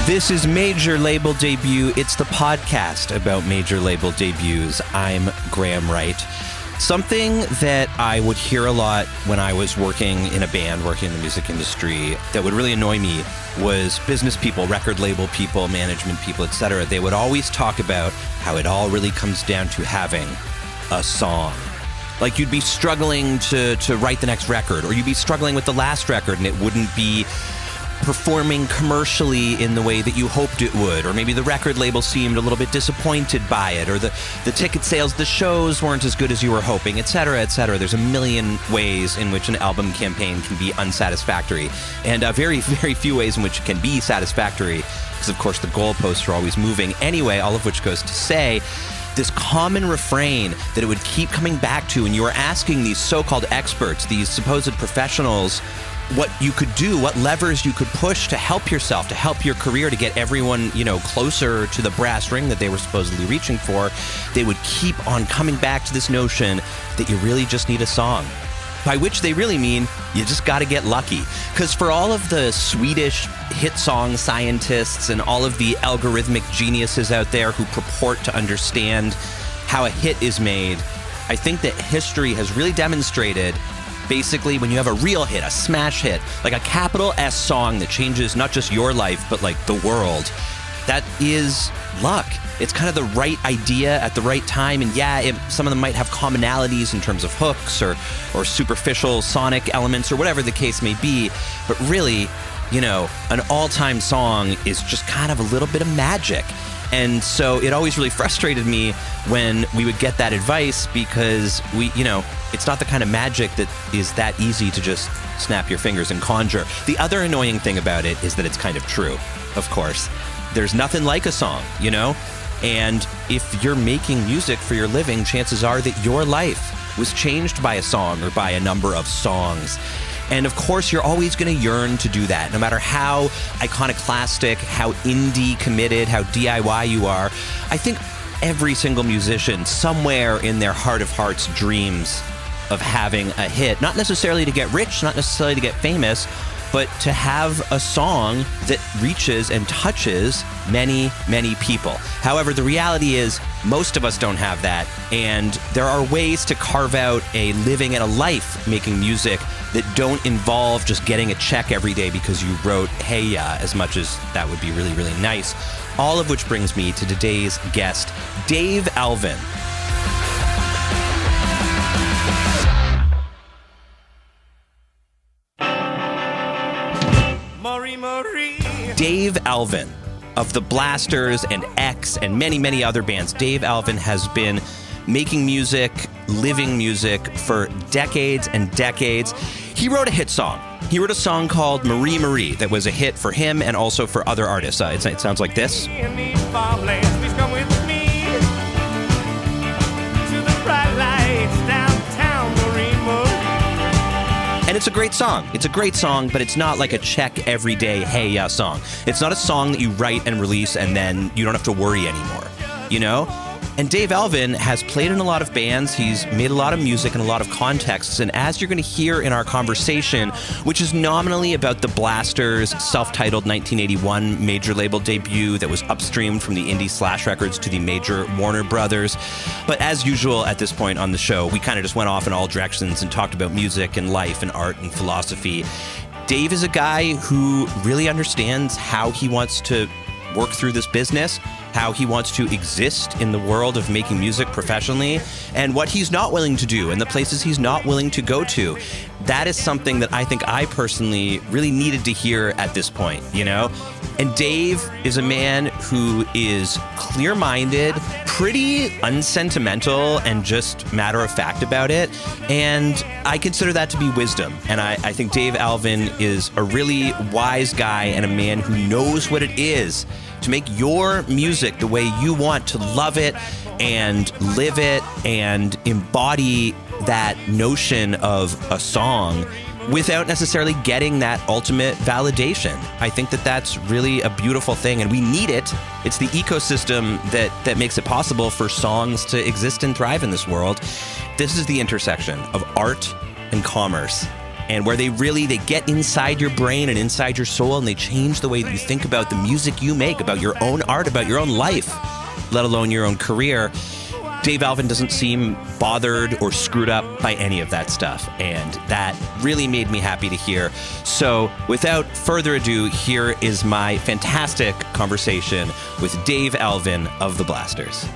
This is Major Label Debut. It's the podcast about major label debuts. I'm Graham Wright. Something that I would hear a lot when I was working in a band, working in the music industry, that would really annoy me was business people, record label people, management people, etc. They would always talk about how it all really comes down to having a song. Like you'd be struggling to write the next record, or you'd be struggling with the last record and it wouldn't be performing commercially in the way that you hoped it would, or maybe the record label seemed a little bit disappointed by it, or the ticket sales, the shows weren't as good as you were hoping, etc., etc. There's a million ways in which an album campaign can be unsatisfactory, and very, very few ways in which it can be satisfactory, because of course the goalposts are always moving anyway, all of which goes to say this common refrain that it would keep coming back to, and you were asking these so-called experts, these supposed professionals, what you could do, what levers you could push to help yourself, to help your career, to get everyone, closer to the brass ring that they were supposedly reaching for. They would keep on coming back to this notion that you really just need a song. By which they really mean you just got to get lucky. Because for all of the Swedish hit song scientists and all of the algorithmic geniuses out there who purport to understand how a hit is made, I think that history has really demonstrated basically when you have a real hit, a smash hit, like a capital S song that changes not just your life, but like the world, that is luck. It's kind of the right idea at the right time. And yeah, some of them might have commonalities in terms of hooks or superficial sonic elements or whatever the case may be. But really, an all-time song is just kind of a little bit of magic. And so it always really frustrated me when we would get that advice because it's not the kind of magic that is that easy to just snap your fingers and conjure. The other annoying thing about it is that it's kind of true, of course. There's nothing like a song, And if you're making music for your living, chances are that your life was changed by a song or by a number of songs. And of course, you're always going to yearn to do that, no matter how iconoclastic, how indie committed, how DIY you are. I think every single musician somewhere in their heart of hearts dreams of having a hit, not necessarily to get rich, not necessarily to get famous, but to have a song that reaches and touches many, many people. However, the reality is most of us don't have that, and there are ways to carve out a living and a life making music that don't involve just getting a check every day because you wrote Hey Ya, as much as that would be really, really nice. All of which brings me to today's guest, Dave Alvin. Dave Alvin of the Blasters and X and many, many other bands. Dave Alvin has been making music, living music for decades and decades. He wrote a hit song. He wrote a song called Marie Marie that was a hit for him and also for other artists. It sounds like this. And it's a great song. It's a great song, but it's not like a check every day, hey, yeah song. It's not a song that you write and release and then you don't have to worry anymore, And Dave Alvin has played in a lot of bands. He's made a lot of music in a lot of contexts. And as you're going to hear in our conversation, which is nominally about the Blasters' self-titled 1981 major label debut that was upstreamed from the indie Slash Records to the major Warner Brothers. But as usual at this point on the show, we kind of just went off in all directions and talked about music and life and art and philosophy. Dave is a guy who really understands how he wants to work through this business, how he wants to exist in the world of making music professionally, and what he's not willing to do and the places he's not willing to go to. That is something that I think I personally really needed to hear at this point, And Dave is a man who is clear-minded, pretty unsentimental, and just matter-of-fact about it. And I consider that to be wisdom. And I think Dave Alvin is a really wise guy and a man who knows what it is to make your music the way you want, to love it and live it and embody that notion of a song without necessarily getting that ultimate validation. I think that that's really a beautiful thing, and we need it. It's the ecosystem that makes it possible for songs to exist and thrive in this world. This is the intersection of art and commerce. and where they get inside your brain and inside your soul, and they change the way that you think about the music you make, about your own art, about your own life, let alone your own career. Dave Alvin doesn't seem bothered or screwed up by any of that stuff, and that really made me happy to hear. So without further ado, here is my fantastic conversation with Dave Alvin of the Blasters.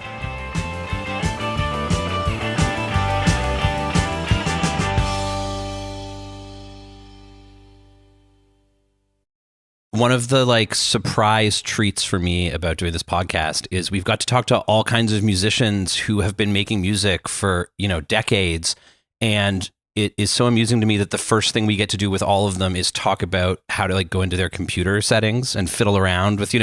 One of the surprise treats for me about doing this podcast is we've got to talk to all kinds of musicians who have been making music for, decades. And it is so amusing to me that the first thing we get to do with all of them is talk about how to go into their computer settings and fiddle around with,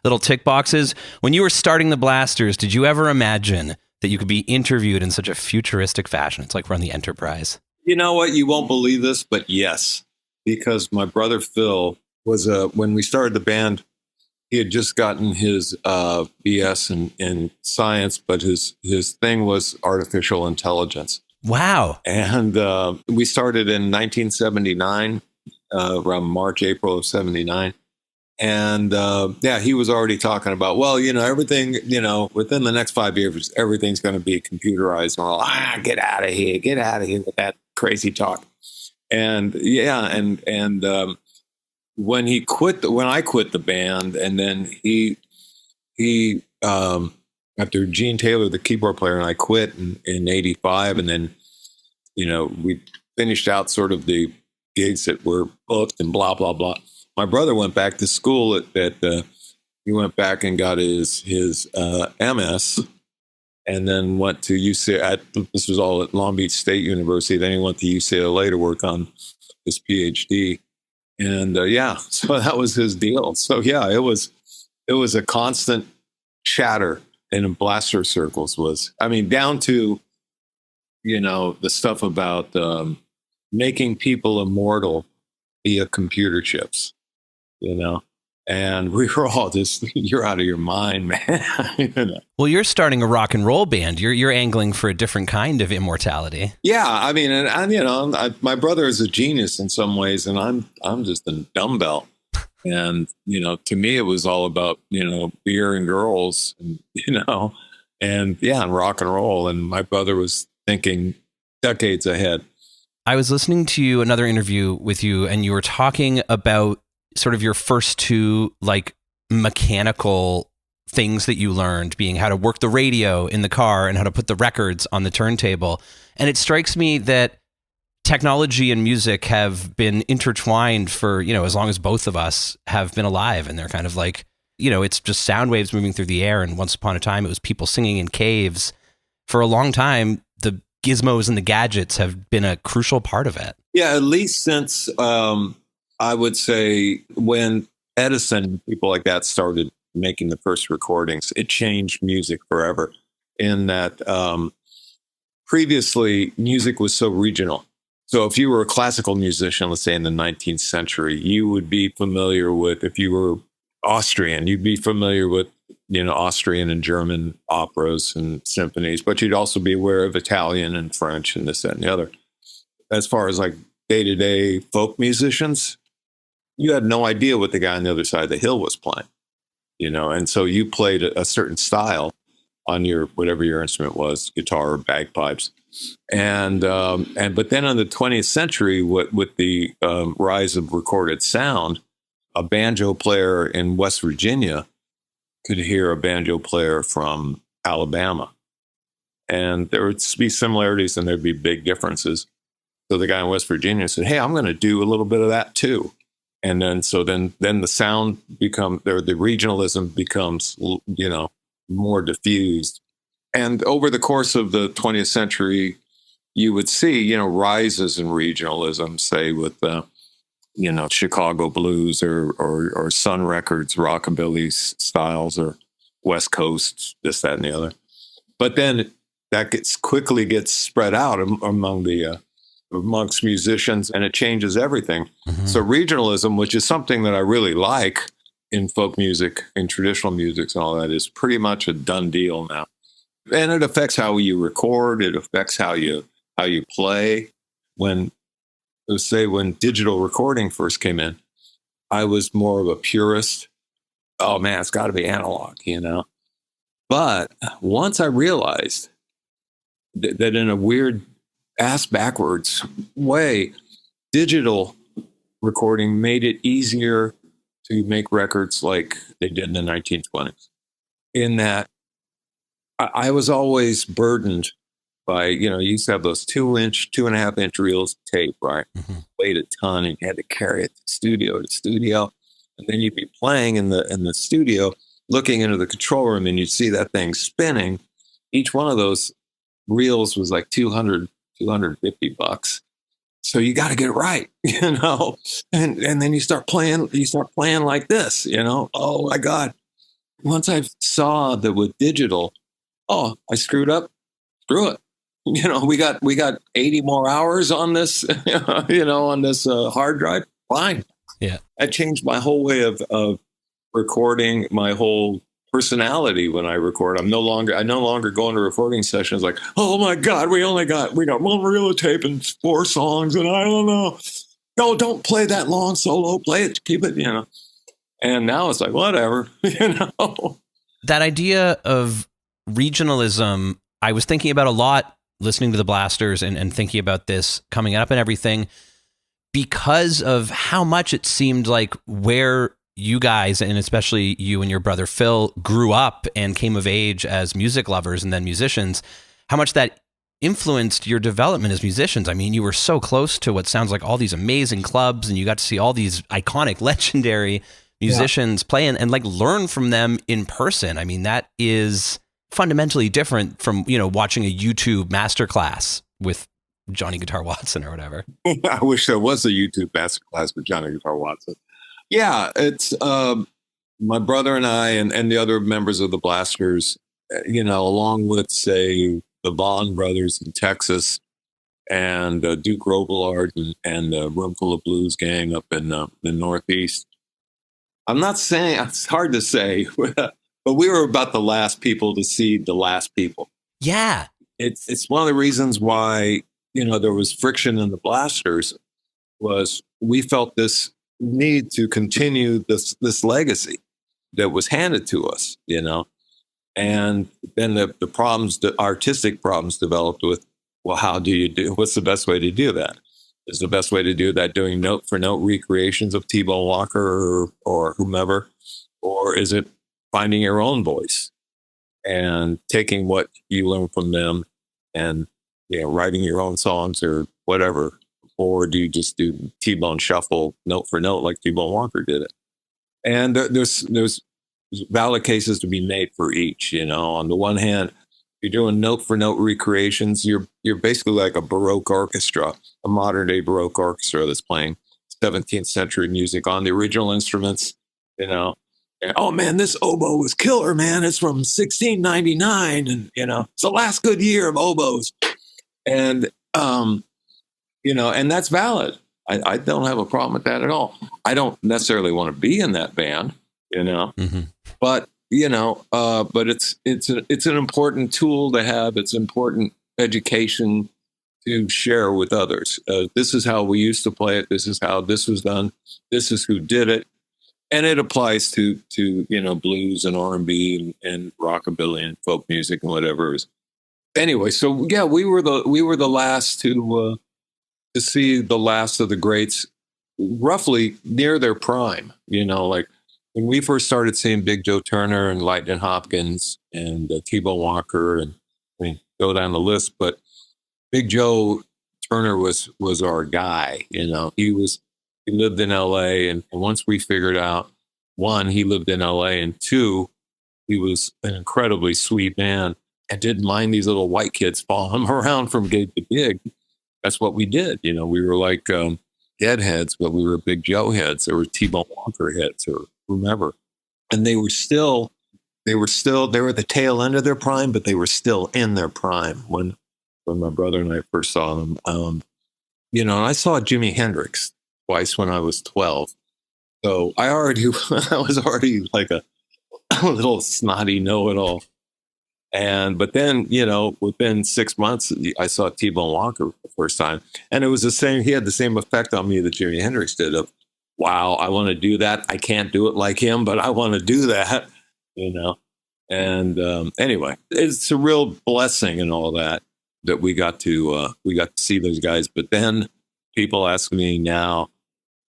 little tick boxes. When you were starting the Blasters, did you ever imagine that you could be interviewed in such a futuristic fashion? It's like we're on the Enterprise. You know what? You won't believe this, but yes, because my brother Phil was when we started the band, he had just gotten his BS in science, but his thing was artificial intelligence. Wow. And we started in 1979, around March, April of 79. And he was already talking about, everything, within the next 5 years, everything's going to be computerized. And all, get out of here with that crazy talk. And when I quit the band, and then he after Gene Taylor, the keyboard player, and I quit in 85, and then we finished out sort of the gigs that were booked and blah blah blah. My brother went back to school he went back and got his MS, and then went to UCLA. This was all at Long Beach State University. Then he went to UCLA to work on his PhD. And so that was his deal. So it was a constant chatter in Blaster circles. Down to the stuff about making people immortal via computer chips. And we were all just, you're out of your mind, man. Well, you're starting a rock and roll band. You're angling for a different kind of immortality. Yeah, my brother is a genius in some ways, and I'm just a dumbbell. And to me, it was all about beer and girls, and and rock and roll. And my brother was thinking decades ahead. I was listening to another interview with you, and you were talking about sort of your first two mechanical things that you learned, being how to work the radio in the car and how to put the records on the turntable. And it strikes me that technology and music have been intertwined for, as long as both of us have been alive. And they're kind of it's just sound waves moving through the air. And once upon a time, it was people singing in caves. For a long time, the gizmos and the gadgets have been a crucial part of it. Yeah, at least since I would say when Edison and people like that started making the first recordings, it changed music forever. In that previously music was so regional. So if you were a classical musician, let's say in the 19th century, you would be familiar with, if you were Austrian, you'd be familiar with, Austrian and German operas and symphonies, but you'd also be aware of Italian and French and this, that, and the other. As far as day-to-day folk musicians, you had no idea what the guy on the other side of the hill was playing, and so you played a certain style on your, whatever your instrument was, guitar or bagpipes. But then in the 20th century, with the rise of recorded sound, a banjo player in West Virginia could hear a banjo player from Alabama. And there would be similarities and there'd be big differences. So the guy in West Virginia said, hey, I'm going to do a little bit of that too. And then the sound the regionalism becomes, more diffused. And over the course of the 20th century, you would see, rises in regionalism, say with, Chicago blues or Sun Records, rockabilly styles, or West Coast, this, that, and the other. But then that quickly gets spread out amongst musicians, and it changes everything. Mm-hmm. So regionalism, which is something that I really like in folk music, in traditional music and all that, is pretty much a done deal now. And it affects how you record. It affects how you play. When let's say when digital recording first came in, I was more of a purist. Oh man, it's got to be analog, But once I realized that in a weird ass backwards way, digital recording made it easier to make records like they did in the 1920s. In that, I was always burdened by, you used to have those 2-inch, 2.5-inch reels of tape, right? Mm-hmm. Weighed a ton, and you had to carry it to studio, and then you'd be playing in the studio, looking into the control room, and you'd see that thing spinning. Each one of those reels was like $250. So you got to get it right, and then you start playing like this, oh my God. Once I saw that with digital, oh, I screwed up, screw it. We got 80 more hours on this, on this hard drive. Fine. Yeah. That changed my whole way of recording, my whole personality when I record. I no longer go into recording sessions like, oh my God, we got one reel of tape and 4 songs, and I don't know. No, don't play that long solo. Play it, keep it, And now it's like, whatever, That idea of regionalism, I was thinking about a lot listening to the Blasters and thinking about this coming up and everything, because of how much it seemed like where you guys, and especially you and your brother Phil, grew up and came of age as music lovers and then musicians, how much that influenced your development as musicians. I mean, you were so close to what sounds like all these amazing clubs, and you got to see all these iconic, legendary musicians play and like learn from them in person. I mean, that is fundamentally different from, watching a YouTube masterclass with Johnny Guitar Watson or whatever. I wish there was a YouTube masterclass with Johnny Guitar Watson. Yeah, it's my brother and I and the other members of the Blasters, along with, say, the Vaughn brothers in Texas and Duke Robillard and the Roomful of Blues gang up in the Northeast. I'm not saying, it's hard to say, but we were about the last people to see the last people. Yeah. It's one of the reasons why, there was friction in the Blasters, was we felt this need to continue this legacy that was handed to us, and then the problems, the artistic problems developed with, well, what's the best way to do that? Is the best way to do that doing note for note recreations of T-Bone Walker or whomever, or is it finding your own voice and taking what you learn from them and writing your own songs or whatever? Or do you just do T-Bone shuffle note for note like T-Bone Walker did it? And there's valid cases to be made for each. On the one hand, you're doing note for note recreations. You're basically like a Baroque orchestra, a modern day Baroque orchestra that's playing 17th century music on the original instruments. And, oh man, this oboe was killer, man. It's from 1699, and it's the last good year of oboes. And and that's valid. I don't have a problem with that at all. I don't necessarily want to be in that band, Mm-hmm. but but it's an important tool to have. It's important education to share with others. This is how we used to play it. This is how this was done. This is who did it, and it applies to blues and R&B and rockabilly and folk music and whatever. Anyway, so yeah, we were the last to see the last of the greats, roughly near their prime. Like when we first started seeing Big Joe Turner and Lightning Hopkins and T-Bone Walker, and I mean, go down the list, but Big Joe Turner was our guy. He lived in LA, and once we figured out, one, he lived in LA, and two, he was an incredibly sweet man and didn't mind these little white kids following him around from gig to gig. That's what we did. We were like Deadheads, but we were Big Joe heads. There were T-Bone Walker heads or whomever. And they were at the tail end of their prime, but they were still in their prime when my brother and I first saw them. And I saw Jimi Hendrix twice when I was 12. So I was already like a little snotty know-it-all. But then, within 6 months, I saw T-Bone Walker for the first time. And it was the same, he had the same effect on me that Jimi Hendrix did of, wow, I want to do that. I can't do it like him, but I want to do that, you know? And anyway, it's a real blessing and all that we got to see those guys. But then people ask me now,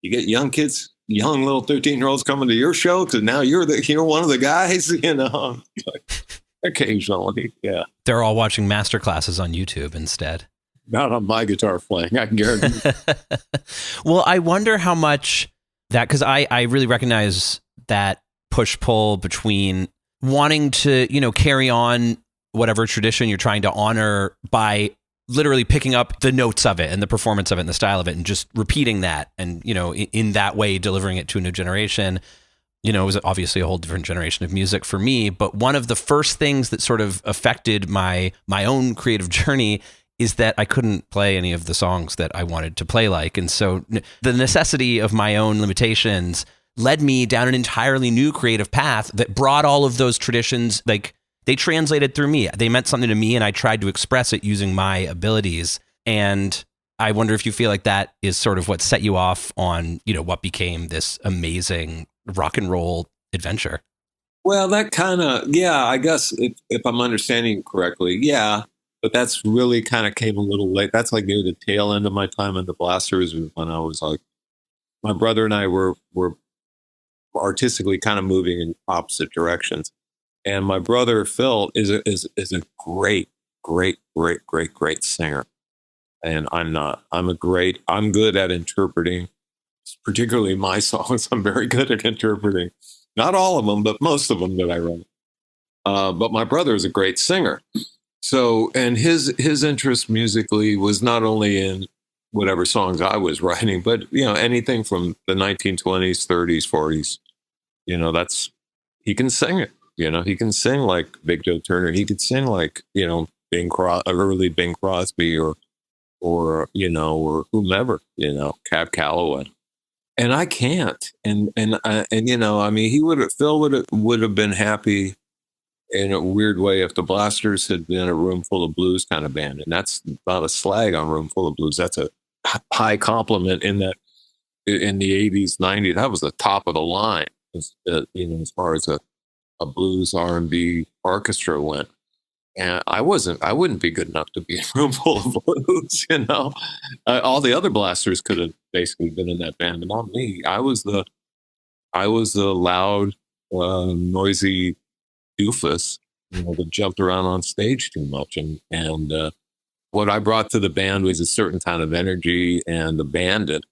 you get young kids, young little 13-year-olds coming to your show because now you're one of the guys, Occasionally, yeah. They're all watching master classes on YouTube instead. Not on my guitar playing, I can guarantee. Well, I wonder how much that, because I really recognize that push-pull between wanting to, carry on whatever tradition you're trying to honor by literally picking up the notes of it and the performance of it and the style of it and just repeating that and, in that way delivering it to a new generation. It was obviously a whole different generation of music for me, but one of the first things that sort of affected my own creative journey is that I couldn't play any of the songs that I wanted to play like. And so the necessity of my own limitations led me down an entirely new creative path that brought all of those traditions, like they translated through me. They meant something to me and I tried to express it using my abilities. And I wonder if you feel like that is sort of what set you off on, what became this amazing rock and roll adventure. Well, that kind of, yeah, I guess if I'm understanding correctly, yeah, but that's really kind of came a little late. That's like near the tail end of my time in the Blasters when I was like, my brother and I were artistically kind of moving in opposite directions. And my brother Phil is a great, great, great, great, great singer. And I'm not. I'm good at interpreting, particularly my songs. I'm very good at interpreting. Not all of them, but most of them that I write. But my brother is a great singer. So, and his interest musically was not only in whatever songs I was writing, but, anything from the 1920s, 30s, 40s, he can sing it. He can sing like Big Joe Turner. He could sing like, early Bing Crosby or whomever, Cab Calloway. And I can't. And Phil would have been happy in a weird way if the Blasters had been a Room Full of Blues kind of band. And that's not a slag on Room Full of Blues. That's a high compliment in that in the 80s, 90s, that was the top of the line, as far as a blues R&B orchestra went. And I wouldn't be good enough to be in a Room Full of Blues, all the other Blasters could have basically been in that band, but not me. I was the loud, noisy doofus, that jumped around on stage too much. And what I brought to the band was a certain kind of energy and abandon,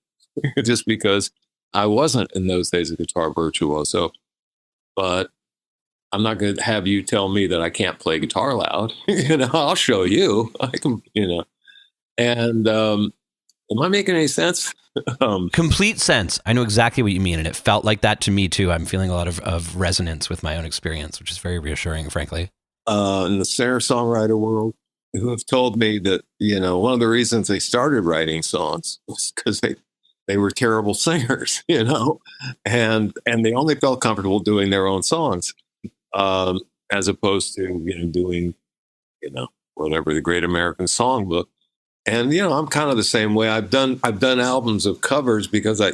just because I wasn't in those days a guitar virtuoso. But I'm not going to have you tell me that I can't play guitar loud. I'll show you. I can, And am I making any sense? Complete sense. I know exactly what you mean, and it felt like that to me too. I'm feeling a lot of resonance with my own experience, which is very reassuring, frankly. In the singer-songwriter world, who have told me that one of the reasons they started writing songs was because they were terrible singers, and they only felt comfortable doing their own songs. As opposed to, doing, whatever, the Great American Songbook. And, I'm kind of the same way. I've done albums of covers because I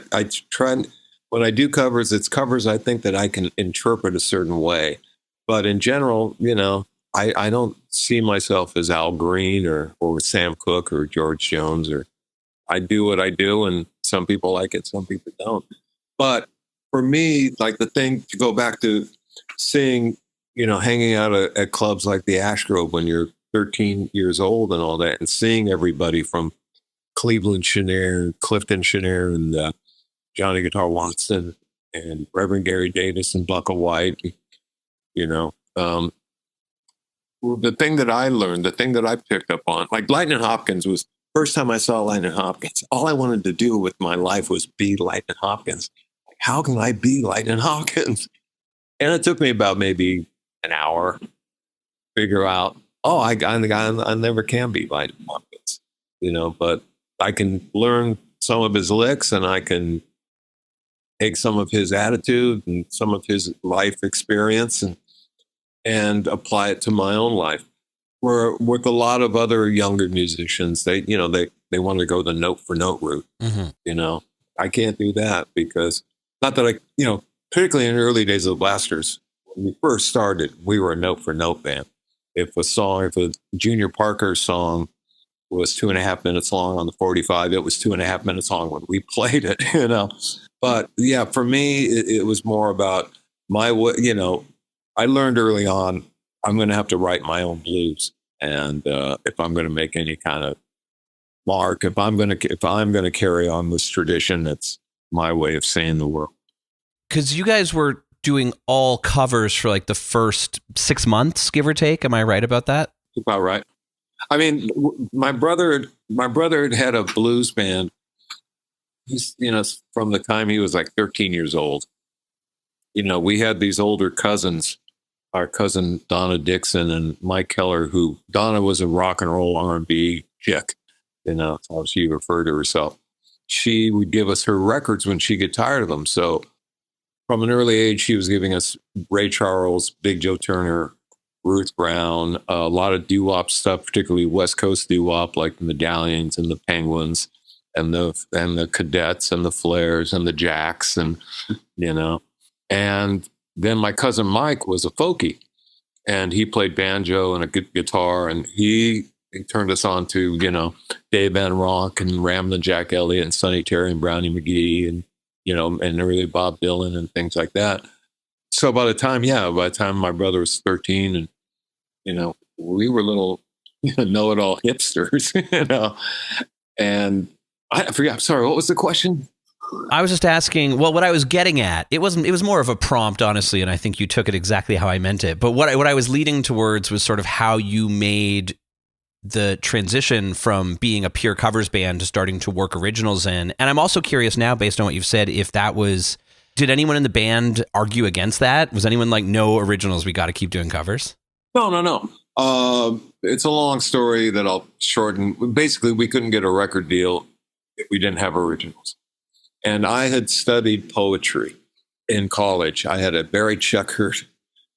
try, when I do covers, it's covers I think that I can interpret a certain way. But in general, I don't see myself as Al Green or Sam Cooke or George Jones, or I do what I do, and some people like it, some people don't. But for me, like the thing to go back to seeing, hanging out at clubs like the Ash Grove when you're 13 years old and all that, and seeing everybody from Cleveland Chenier, Clifton Chenier, and Johnny Guitar Watson, and Reverend Gary Davis and Bucka White, the thing that I learned, the thing that I picked up on, like Lightning Hopkins was, first time I saw Lightning Hopkins, all I wanted to do with my life was be Lightning Hopkins. Like, how can I be Lightning Hopkins? And it took me about maybe an hour to figure out, I never can be Lightning Hopkins, but I can learn some of his licks and I can take some of his attitude and some of his life experience and apply it to my own life. Where with a lot of other younger musicians, they want to go the note for note route. Mm-hmm. I can't do that because not that particularly in the early days of the Blasters, when we first started, we were a note for note band. If a Junior Parker song was 2.5 minutes long on the 45, it was 2.5 minutes long when we played it, But yeah, for me, it was more about my way. I learned early on, I'm going to have to write my own blues. And if I'm going to make any kind of mark, if I'm going to carry on this tradition, that's my way of seeing the world. Because you guys were doing all covers for like the first 6 months, give or take. Am I right about that? About right. I mean, my brother had a blues band. He's, from the time he was like 13 years old. We had these older cousins, our cousin Donna Dixon and Mike Keller, who Donna was a rock and roll R&B chick. That's how she referred to herself. She would give us her records when she get tired of them. So from an early age, she was giving us Ray Charles, Big Joe Turner, Ruth Brown, a lot of doo-wop stuff, particularly West Coast doo-wop, like the Medallions and the Penguins and the Cadets and the Flares and the Jacks and then my cousin Mike was a folkie, and he played banjo and a good guitar, and he turned us on to Dave Van Ronk and Ramblin' Jack Elliott and Sonny Terry and Brownie McGee and and early Bob Dylan and things like that. So by the time my brother was 13, and we were little know-it-all hipsters, and I forgot. I'm sorry, what was the question? I was just asking, well, what I was getting at, it was more of a prompt, honestly, and I think you took it exactly how I meant it. But what I was leading towards was sort of how you made the transition from being a pure covers band to starting to work originals in. And I'm also curious now, based on what you've said, if did anyone in the band argue against that? Was anyone like, no originals, we got to keep doing covers? No. It's a long story that I'll shorten. Basically, we couldn't get a record deal if we didn't have originals. And I had studied poetry in college. I had a very checkered,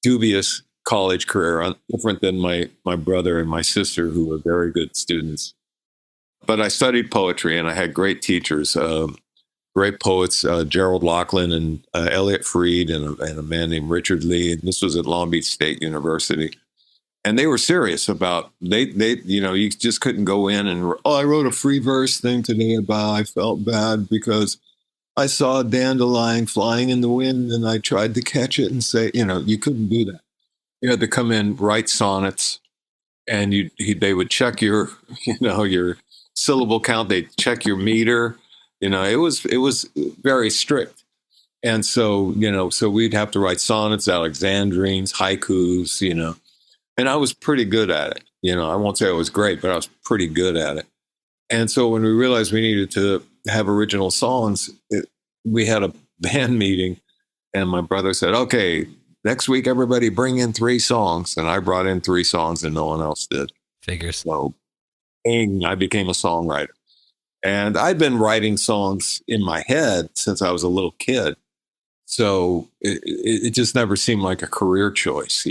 dubious college career, different than my brother and my sister, who were very good students. But I studied poetry, and I had great teachers, great poets, Gerald Laughlin and Elliot Freed, and a man named Richard Lee. And this was at Long Beach State University. And they were serious about, you just couldn't go in and, I wrote a free verse thing today about I felt bad because I saw a dandelion flying in the wind and I tried to catch it and say, you couldn't do that. You had to come in, write sonnets, and they would check your syllable count. They'd check your meter. It was very strict. And so, so we'd have to write sonnets, alexandrines, haikus, and I was pretty good at it. I won't say I was great, but I was pretty good at it. And so when we realized we needed to have original songs, we had a band meeting, and my brother said, okay, next week, everybody bring in 3 songs. And I brought in 3 songs and no one else did. Figures. So I became a songwriter. And I'd been writing songs in my head since I was a little kid. So it just never seemed like a career choice,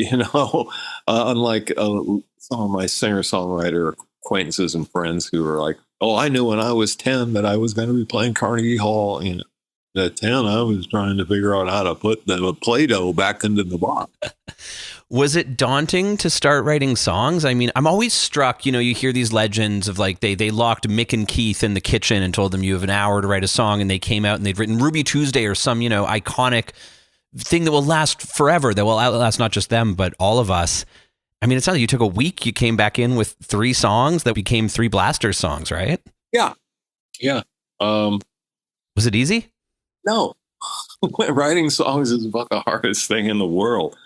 unlike some of my singer-songwriter acquaintances and friends who were like, oh, I knew when I was 10 that I was going to be playing Carnegie Hall. At 10, I was trying to figure out how to put the Play-Doh back into the box. Was it daunting to start writing songs? I mean, I'm always struck, you hear these legends of like they locked Mick and Keith in the kitchen and told them you have an hour to write a song, and they came out and they'd written Ruby Tuesday or some, iconic thing that will last forever, that will outlast not just them, but all of us. I mean, it's not like you took a week, you came back in with 3 songs that became 3 Blasters songs, right? Yeah. Was it easy? No. Writing songs is about the hardest thing in the world.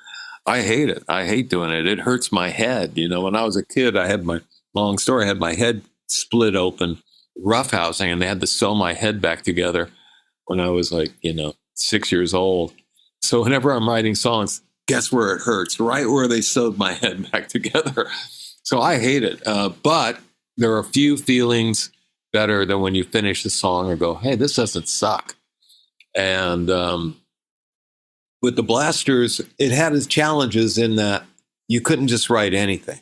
I hate it. I hate doing it. It hurts my head. When I was a kid, I had my head split open, roughhousing, and they had to sew my head back together when I was 6 years old. So whenever I'm writing songs, guess where it hurts? Right where they sewed my head back together. So I hate it. But there are a few feelings better than when you finish the song and go, hey, this doesn't suck. And with the Blasters, it had its challenges in that you couldn't just write anything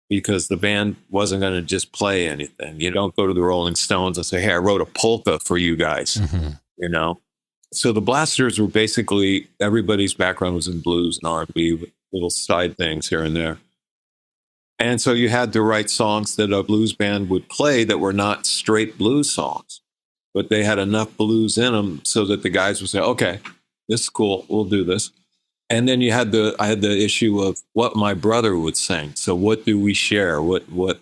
because the band wasn't going to just play anything. You don't go to the Rolling Stones and say, hey, I wrote a polka for you guys, you know? So the Blasters were basically, everybody's background was in blues and R&B with little side things here and there. And so you had to write songs that a blues band would play that were not straight blues songs, but they had enough blues in them so that the guys would say, okay, this is cool, we'll do this. And then I had the issue of what my brother would sing. So what do we share? What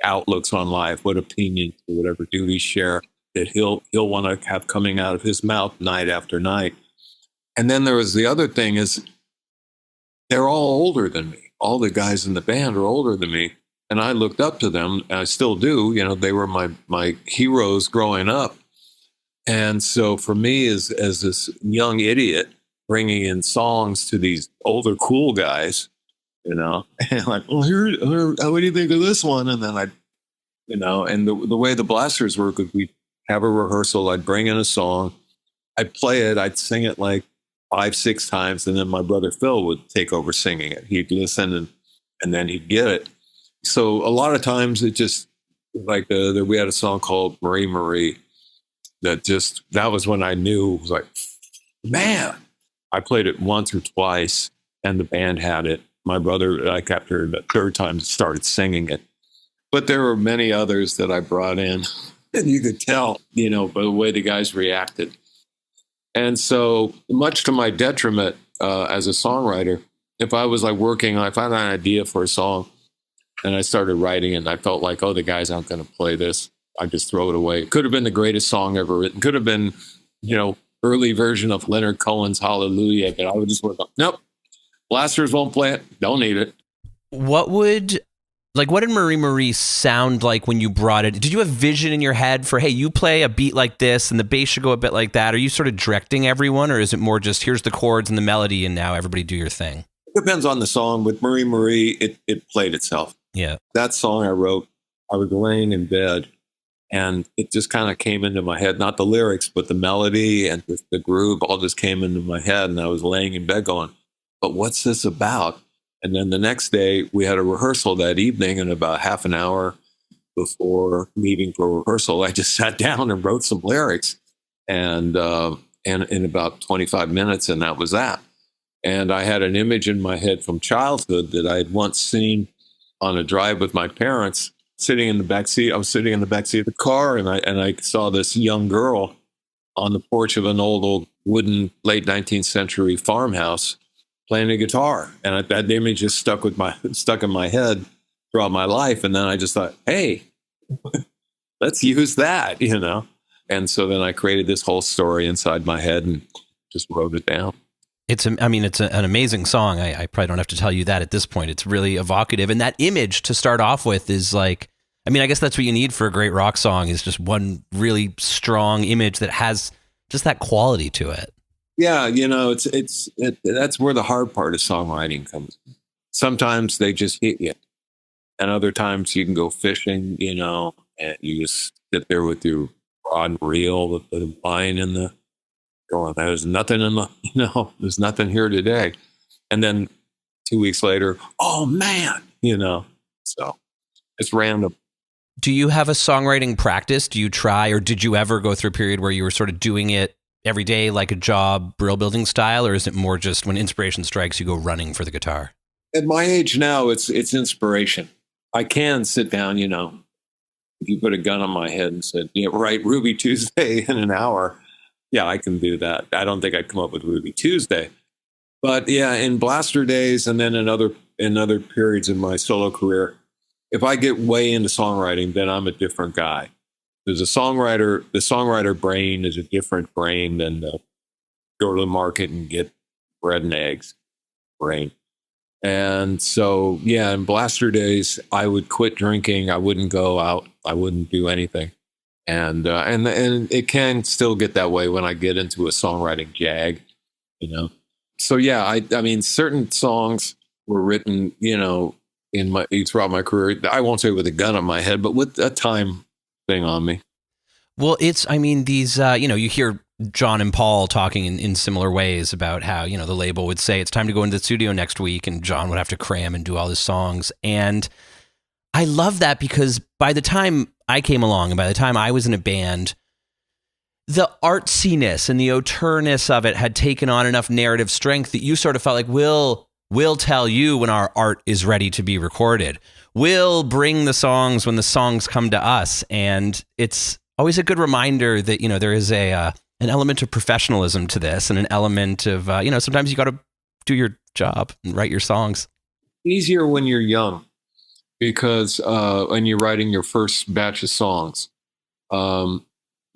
outlooks on life, what opinions, whatever do we share that he'll want to have coming out of his mouth night after night? And then there was the other thing is they're all older than me. All the guys in the band are older than me. And I looked up to them, and I still do. You know, they were my heroes growing up. And so for me, as this young idiot, bringing in songs to these older cool guys, you know, and like, well, here, what do you think of this one? And then you know, and the way the Blasters work, we'd have a rehearsal, I'd bring in a song, I'd play it, I'd sing it like 5-6 times, and then my brother Phil would take over singing it. He'd listen and then he'd get it. So a lot of times it just, like we had a song called Marie Marie that was when I knew, it was like, man, I played it once or twice and the band had it. My brother, like after the third time, started singing it. But there were many others that I brought in, and you could tell, you know, by the way the guys reacted. And so, much to my detriment as a songwriter, if I was like working, I found an idea for a song and I started writing it, and I felt like, oh, the guys aren't going to play this. I just throw it away. It could have been the greatest song ever written. Could have been, you know, early version of Leonard Cohen's Hallelujah, but I would just work on, nope, Blasters won't play it. Don't need it. What did Marie Marie sound like when you brought it? Did you have vision in your head for, hey, you play a beat like this and the bass should go a bit like that? Are you sort of directing everyone, or is it more just here's the chords and the melody and now everybody do your thing? It depends on the song. With Marie Marie, it played itself. Yeah. That song I wrote, I was laying in bed and it just kind of came into my head, not the lyrics, but the melody and the groove all just came into my head. And I was laying in bed going, but what's this about? And then the next day we had a rehearsal that evening, and about half an hour before meeting for rehearsal, I just sat down and wrote some lyrics and in about 25 minutes. And that was that. And I had an image in my head from childhood that I had once seen on a drive with my parents, sitting in the back seat. I was sitting in the back seat of the car, and I saw this young girl on the porch of an old wooden late 19th century farmhouse playing a guitar. And that image just stuck in my head throughout my life. And then I just thought, hey, let's use that, you know? And so then I created this whole story inside my head and just wrote it down. It's an amazing song. I probably don't have to tell you that at this point. It's really evocative. And that image to start off with is like, I mean, I guess that's what you need for a great rock song, is just one really strong image that has just that quality to it. Yeah, you know, that's where the hard part of songwriting comes. Sometimes they just hit you. And other times you can go fishing, you know, and you just sit there with your rod and reel with the line in the, going, there's nothing there's nothing here today. And then 2 weeks later, oh man, you know, so it's random. Do you have a songwriting practice? Do you try, or did you ever go through a period where you were sort of doing it every day like a job, brill building style, or is it more just when inspiration strikes, you go running for the guitar? At my age now, it's inspiration. I can sit down, you know, if you put a gun on my head and said, yeah, write Ruby Tuesday in an hour. Yeah, I can do that. I don't think I'd come up with Ruby Tuesday. But yeah, in Blaster days and then in other periods in my solo career, if I get way into songwriting, then I'm a different guy. There's the songwriter brain is a different brain than the go to the market and get bread and eggs brain. And so, yeah, in Blaster days, I would quit drinking. I wouldn't go out. I wouldn't do anything. And it can still get that way when I get into a songwriting jag, you know. So yeah, I mean, certain songs were written, you know, throughout my career. I won't say with a gun on my head, but with a time thing on me. Well, I mean, these, you know, you hear John and Paul talking in similar ways about how, the label would say it's time to go into the studio next week, and John would have to cram and do all his songs. And I love that, because by the time I came along and by the time I was in a band, the artsiness and the auterness of it had taken on enough narrative strength that you sort of felt like, we'll tell you when our art is ready to be recorded. We'll bring the songs when the songs come to us. And it's always a good reminder that, there is an element of professionalism to this, and an element of, sometimes you got to do your job and write your songs. Easier when you're young, because when you're writing your first batch of songs,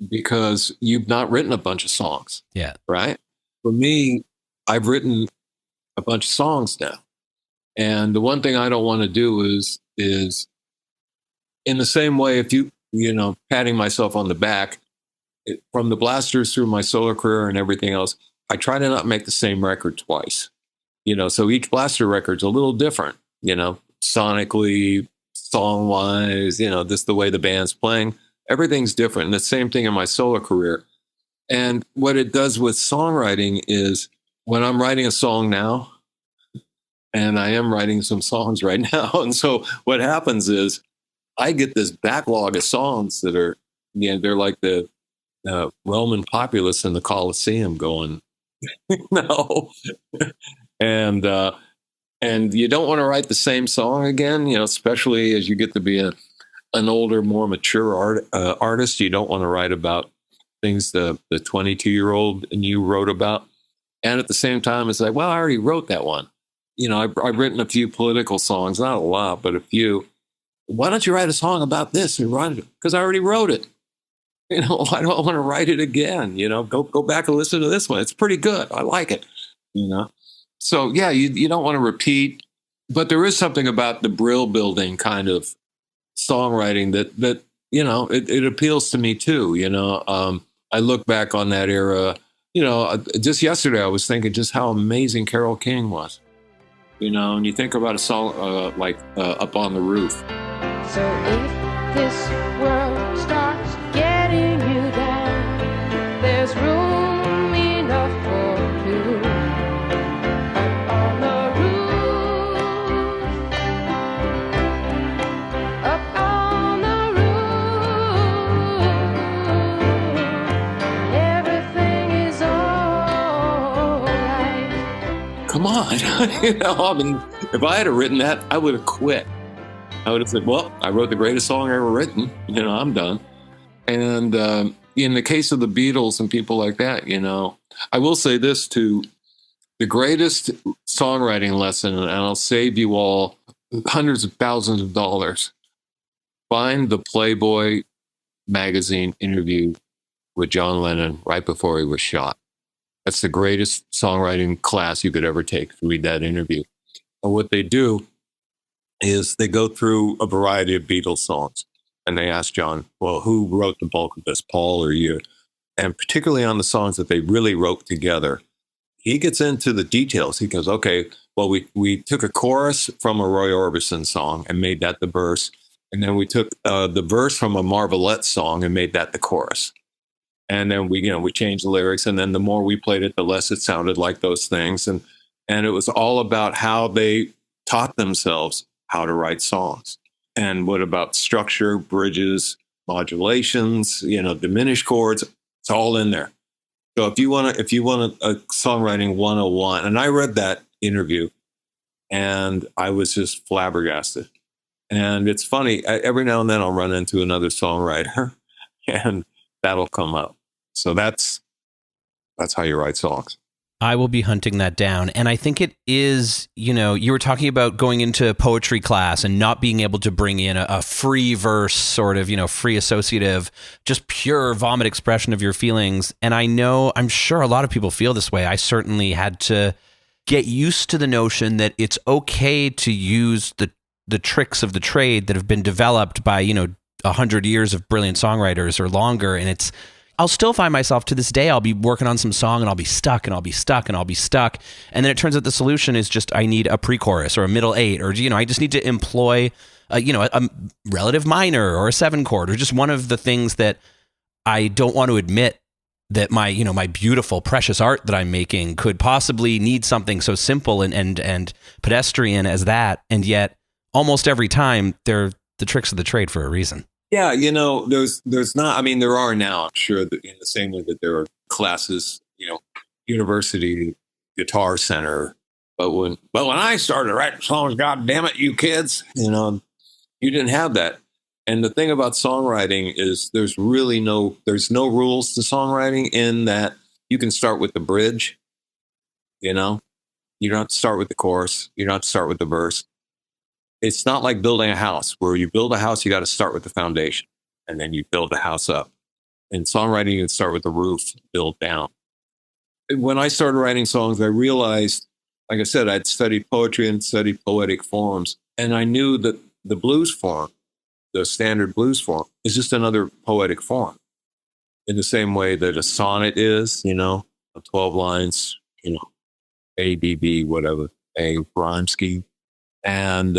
because you've not written a bunch of songs. Yeah. Right. For me, I've written a bunch of songs now. And the one thing I don't want to do is in the same way, if patting myself on the back, from the Blasters through my solo career and everything else, I try to not make the same record twice. So each Blaster record's a little different, sonically, song-wise, just the way the band's playing. Everything's different. And the same thing in my solo career. And what it does with songwriting is, when I'm writing a song now, and I am writing some songs right now, and so what happens is I get this backlog of songs that are, they're like the Roman populace in the Colosseum going, no. And you don't want to write the same song again, especially as you get to be an older, more mature artist. You don't want to write about things the 22-year-old and you wrote about. And at the same time, it's like, well, I already wrote that one. I've written a few political songs, not a lot, but a few. Why don't you write a song about this and write it? Because I already wrote it. I don't want to write it again. Go back and listen to this one. It's pretty good. I like it. So yeah, you don't want to repeat, but there is something about the brill building kind of songwriting that it appeals to me too. I look back on that era. Just yesterday I was thinking just how amazing Carole King was. And you think about a song like Up on the Roof. So if this world starts getting you down, there's room enough for two. Up on the roof, up on the roof, everything is all right. Come on. If I had written that, I would have quit. I would have said, well, I wrote the greatest song I ever written. I'm done. And in the case of the Beatles and people like that, I will say this too. The greatest songwriting lesson, and I'll save you all hundreds of thousands of dollars. Find the Playboy magazine interview with John Lennon right before he was shot. That's the greatest songwriting class you could ever take, to read that interview. And what they do is they go through a variety of Beatles songs, and they ask John, well, who wrote the bulk of this, Paul or you? And particularly on the songs that they really wrote together, he gets into the details. He goes, okay, well, we took a chorus from a Roy Orbison song and made that the verse. And then we took the verse from a Marvelettes song and made that the chorus. And then we changed the lyrics. And then the more we played it, the less it sounded like those things. And it was all about how they taught themselves how to write songs. And what about structure, bridges, modulations, diminished chords? It's all in there. So if you want a songwriting 101, and I read that interview and I was just flabbergasted. And it's funny, every now and then I'll run into another songwriter and that'll come up. So that's how you write songs. I will be hunting that down. And I think it is, you were talking about going into poetry class and not being able to bring in a free verse, sort of, free associative, just pure vomit expression of your feelings. And I'm sure a lot of people feel this way. I certainly had to get used to the notion that it's okay to use the tricks of the trade that have been developed by, 100 years of brilliant songwriters or longer. And I'll still find myself to this day, I'll be working on some song and I'll be stuck and I'll be stuck and I'll be stuck. And then it turns out the solution is just, I need a pre-chorus or a middle eight, or, I just need to employ, a relative minor or a 7 chord, or just one of the things that I don't want to admit that my beautiful, precious art that I'm making could possibly need something so simple and pedestrian as that. And yet almost every time they're the tricks of the trade for a reason. Yeah, there's not. I mean, there are now. I'm sure that in the same way that there are classes, university guitar center. But when I started writing songs, God damn it, you kids, you didn't have that. And the thing about songwriting is there's no rules to songwriting in that you can start with the bridge. You don't have to start with the chorus. You don't have to start with the verse. It's not like building a house where you build a house, you got to start with the foundation and then you build the house up. In songwriting, you can start with the roof, build down. When I started writing songs, I realized, like I said, I'd studied poetry and studied poetic forms. And I knew that the blues form, the standard blues form, is just another poetic form. In the same way that a sonnet is, 12 lines, A, B, B, whatever, A, rhyme scheme. And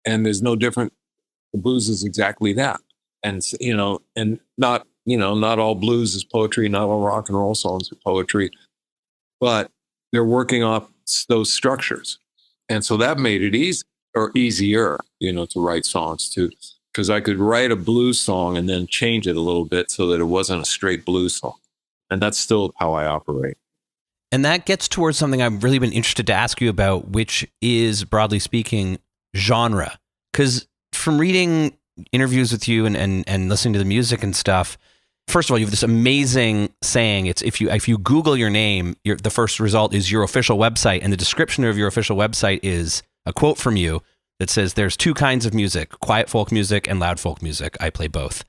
there's no different. The blues is exactly that. And, and not all blues is poetry, not all rock and roll songs are poetry, but they're working off those structures. And so that made it easier, to write songs too, because I could write a blues song and then change it a little bit so that it wasn't a straight blues song. And that's still how I operate. And that gets towards something I've really been interested to ask you about, which is, broadly speaking, genre. Because from reading interviews with you and listening to the music and stuff, first of all, you have this amazing saying. It's if you Google your name, the first result is your official website, and the description of your official website is a quote from you that says, "There's two kinds of music: quiet folk music and loud folk music. I play both."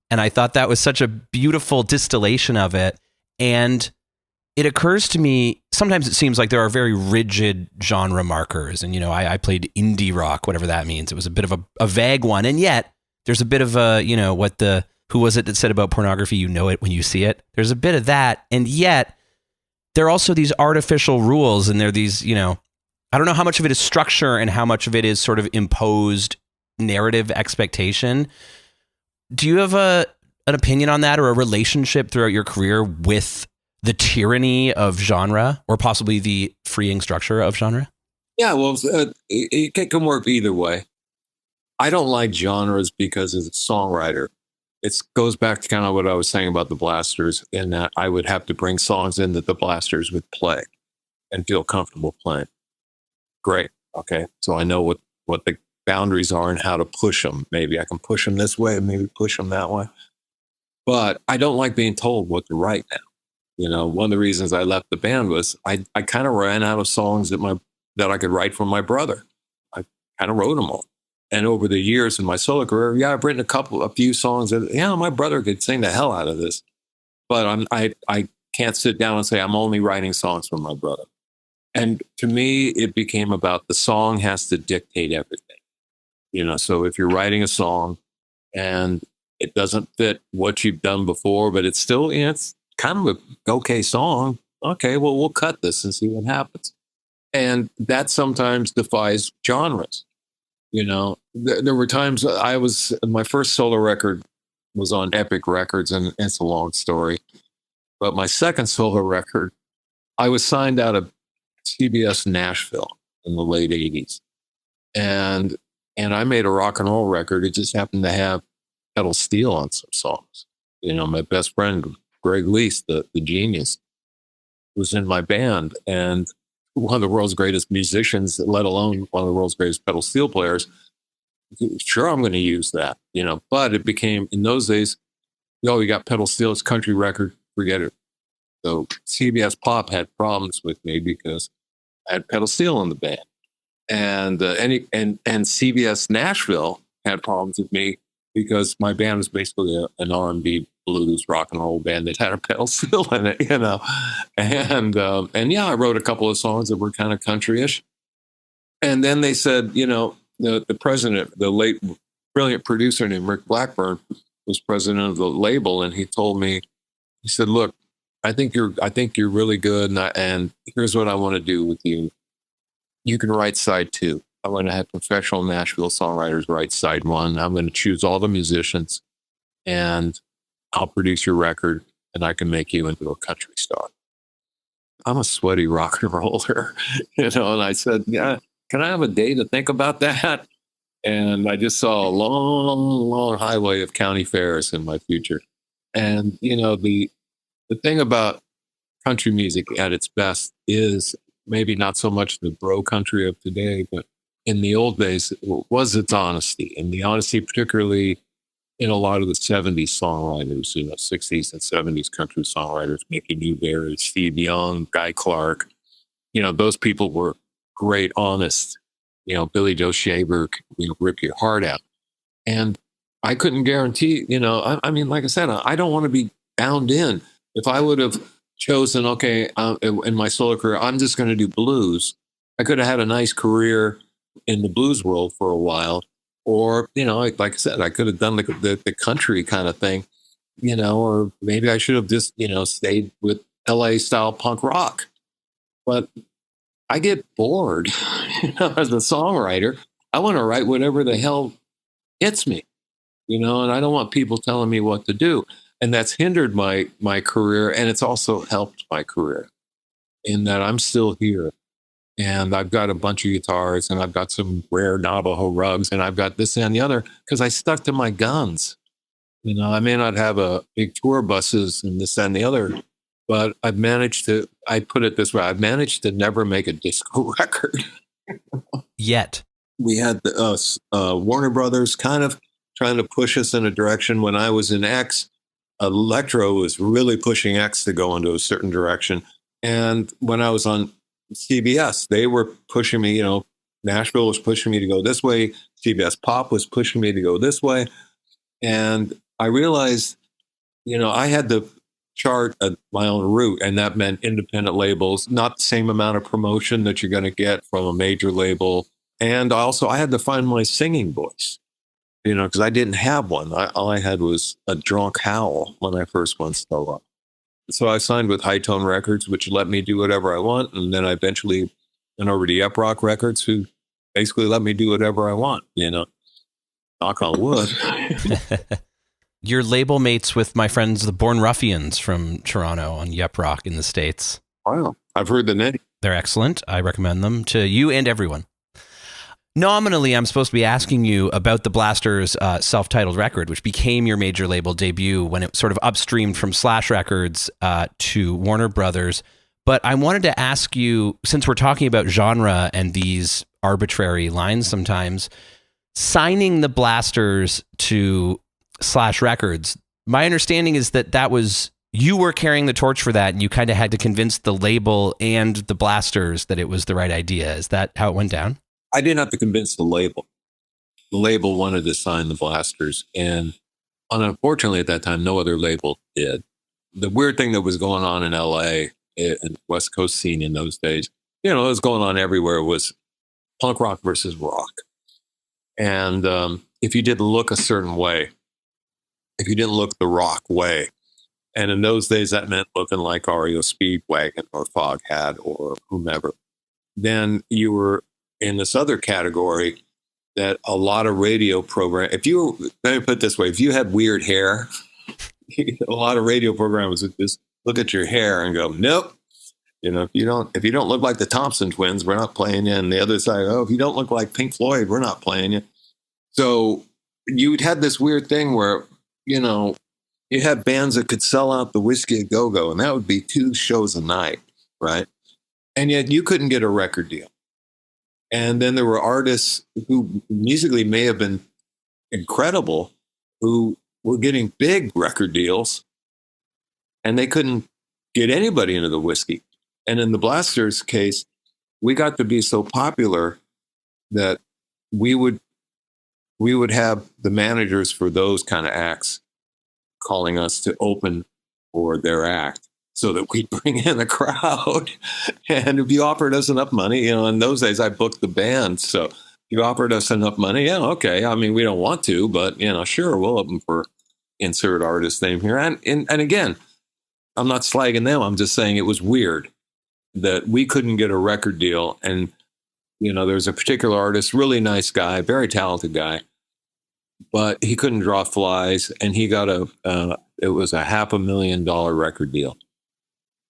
And I thought that was such a beautiful distillation of it. And it occurs to me, sometimes it seems like there are very rigid genre markers. And, I played indie rock, whatever that means. It was a bit of a vague one. And yet there's a bit of a, who was it that said about pornography? You know it when you see it. There's a bit of that. And yet there are also these artificial rules, and there are these, I don't know how much of it is structure and how much of it is sort of imposed narrative expectation. Do you have an opinion on that, or a relationship throughout your career with the tyranny of genre, or possibly the freeing structure of genre? Yeah, well, it can work either way. I don't like genres because as a songwriter, it goes back to kind of what I was saying about the Blasters, in that I would have to bring songs in that the Blasters would play and feel comfortable playing. Great. Okay. So I know what the boundaries are and how to push them. Maybe I can push them this way, maybe push them that way. But I don't like being told what to write now. One of the reasons I left the band was I kind of ran out of songs that I could write for my brother. I kind of wrote them all. And over the years in my solo career, I've written a few songs that, my brother could sing the hell out of this. But I can't sit down and say I'm only writing songs for my brother. And to me, it became about the song has to dictate everything. So if you're writing a song and it doesn't fit what you've done before, but it's still, it's kind of a okay song. Okay, well, we'll cut this and see what happens. And that sometimes defies genres. There were times my first solo record was on Epic Records, and it's a long story. But my second solo record, I was signed out of CBS Nashville in the late 80s. And I made a rock and roll record. It just happened to have pedal steel on some songs. My best friend, Greg Lease, the genius, was in my band, and one of the world's greatest musicians, let alone one of the world's greatest pedal steel players. Sure, I'm going to use that, but it became, in those days, you got pedal steel, it's country record, forget it. So CBS Pop had problems with me because I had pedal steel in the band. And CBS Nashville had problems with me because my band was basically an R&B blues rock and roll band that had a pedal steel in it, And I wrote a couple of songs that were kind of country-ish. And then they said, the president, the late brilliant producer named Rick Blackburn, was president of the label, and he told me, he said, "Look, I think you're really good, and here's what I want to do with you. You can write side 2. I want to have professional Nashville songwriters write side 1. I'm going to choose all the musicians, and I'll produce your record. and I can make you into a country star. I'm a sweaty rock and roller, and I said, yeah, can I have a day to think about that? And I just saw a long, long highway of county fairs in my future. And, the thing about country music at its best is maybe not so much the bro country of today, but in the old days was its honesty, and the honesty particularly in a lot of the 70s songwriters, 60s and 70s country songwriters, Mickey Newberry, Steve Young, Guy Clark, those people were great, honest. Billy Joe Shaver, rip your heart out. And I couldn't guarantee, I mean, like I said, I don't want to be bound in. If I would have chosen, okay, in my solo career, I'm just going to do blues, I could have had a nice career in the blues world for a while. Or, like I said, I could have done the country kind of thing, or maybe I should have just, stayed with LA style punk rock. But I get bored, as a songwriter. I want to write whatever the hell hits me, and I don't want people telling me what to do. And that's hindered my career. And it's also helped my career in that I'm still here. And I've got a bunch of guitars, and I've got some rare Navajo rugs, and I've got this and the other because I stuck to my guns. I may not have a big tour buses and this and the other, but I put it this way, I've managed to never make a disco record. Yet. We had Warner Brothers kind of trying to push us in a direction. When I was in X, Electro was really pushing X to go into a certain direction. And when I was on CBS, they were pushing me, Nashville was pushing me to go this way. CBS Pop was pushing me to go this way. And I realized, I had to chart my own route, and that meant independent labels, not the same amount of promotion that you're going to get from a major label. And also I had to find my singing voice, because I didn't have one. All I had was a drunk howl when I first went solo. So I signed with High Tone Records, which let me do whatever I want. And then I eventually went over to Yep Rock Records, who basically let me do whatever I want, knock on wood. You're label mates with my friends, the Born Ruffians from Toronto on Yep Rock in the States. Wow. I've heard the name. They're excellent. I recommend them to you and everyone. Nominally, I'm supposed to be asking you about the Blasters' self-titled record, which became your major label debut when it sort of upstreamed from Slash Records to Warner Brothers. But I wanted to ask you, since we're talking about genre and these arbitrary lines sometimes, signing the Blasters to Slash Records, my understanding is that was, you were carrying the torch for that, and you kind of had to convince the label and the Blasters that it was the right idea. Is that how it went down? I didn't have to convince the label. The label wanted to sign the Blasters, and unfortunately at that time, no other label did. The weird thing that was going on in LA and West Coast scene in those days, it was going on everywhere, was punk rock versus rock. And if you didn't look a certain way, if you didn't look the rock way, and in those days that meant looking like REO Speedwagon or Foghat or whomever, then you were in this other category that a lot of radio program. Let me put it this way, if you had weird hair, a lot of radio programmers would just look at your hair and go, nope. If you don't look like the Thompson Twins, we're not playing you. And the other side, if you don't look like Pink Floyd, we're not playing you. So you'd had this weird thing where, you had bands that could sell out the Whiskey a Go-Go, and that would be 2 shows a night, right? And yet you couldn't get a record deal. And then there were artists who musically may have been incredible, who were getting big record deals, and they couldn't get anybody into the Whiskey. And in the Blasters case, we got to be so popular that we would have the managers for those kind of acts calling us to open for their act, so that we'd bring in a crowd. And if you offered us enough money, in those days I booked the band. So if you offered us enough money, yeah, okay. I mean, we don't want to, but sure, we'll open for insert artist name here. And again, I'm not slagging them. I'm just saying it was weird that we couldn't get a record deal. And, there's a particular artist, really nice guy, very talented guy, but he couldn't draw flies, and he got it was a $500,000 record deal.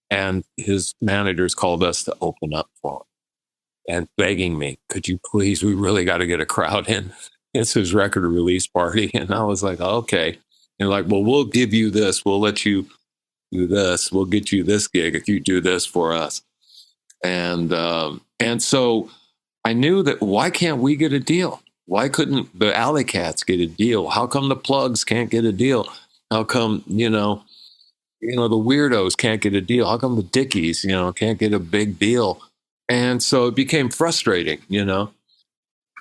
And his managers called us to open up for him and begging me, could you please, we really got to get a crowd in. It's his record release party. And I was like, okay. And like, well, we'll give you this. We'll let you do this. We'll get you this gig if you do this for us. And so I knew that, why can't we get a deal? Why couldn't the Alley Cats get a deal? How come the Plugs can't get a deal? How come, the Weirdos can't get a deal? How come the Dickies, can't get a big deal? And so it became frustrating,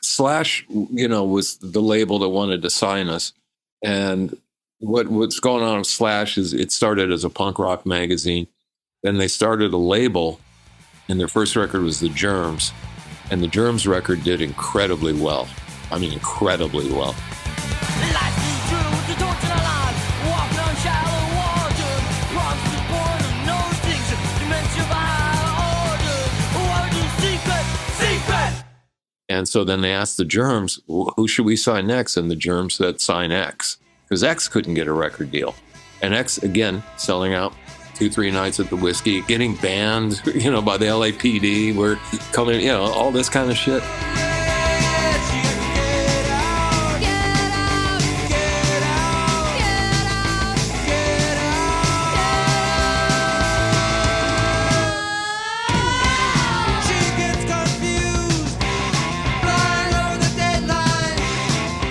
Slash, was the label that wanted to sign us. And what's going on with Slash is it started as a punk rock magazine. Then they started a label, and their first record was The Germs. And the Germs record did incredibly well. I mean, incredibly well. And so then they asked the Germs, who should we sign next? And the Germs said, sign X, because X couldn't get a record deal. And X, again, selling out 2-3 nights at the Whiskey, getting banned, by the LAPD. We're coming, all this kind of shit.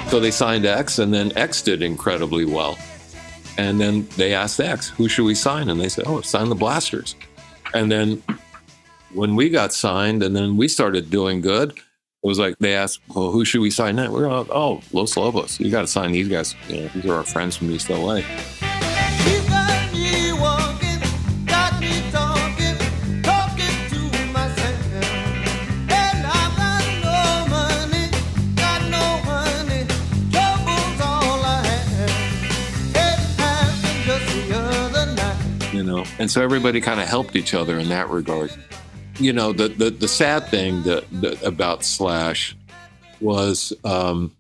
So they signed X, and then X did incredibly well. And then they asked X, who should we sign? And they said, sign the Blasters. And then when we got signed and then we started doing good, it was like they asked, well, who should we sign next? We're like, Los Lobos. You got to sign these guys. These are our friends from East LA. And so everybody kind of helped each other in that regard. The sad thing about Slash was, and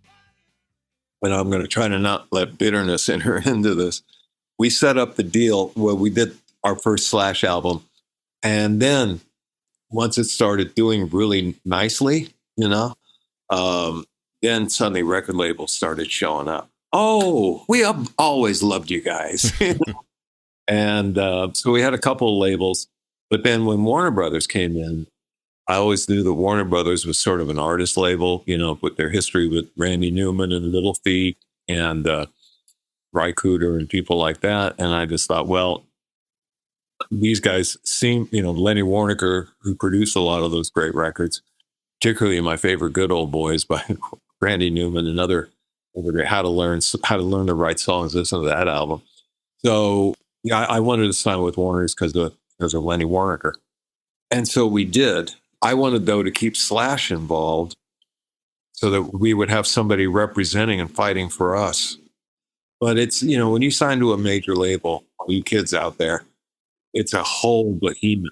I'm going to try to not let bitterness enter into this. We set up the deal where we did our first Slash album. And then once it started doing really nicely, then suddenly record labels started showing up. Oh, we have always loved you guys. And so we had a couple of labels. But then when Warner Brothers came in, I always knew that Warner Brothers was sort of an artist label, with their history with Randy Newman and Little Feat and Ry Cooder and people like that. And I just thought, well, these guys seem, Lenny Waronker, who produced a lot of those great records, particularly my favorite Good Old Boys by Randy Newman and other how to learn the right songs, listen to that album. So yeah, I wanted to sign with Warner's because of Lenny Waronker. And so we did. I wanted, though, to keep Slash involved so that we would have somebody representing and fighting for us. But it's, when you sign to a major label, you kids out there, it's a whole behemoth.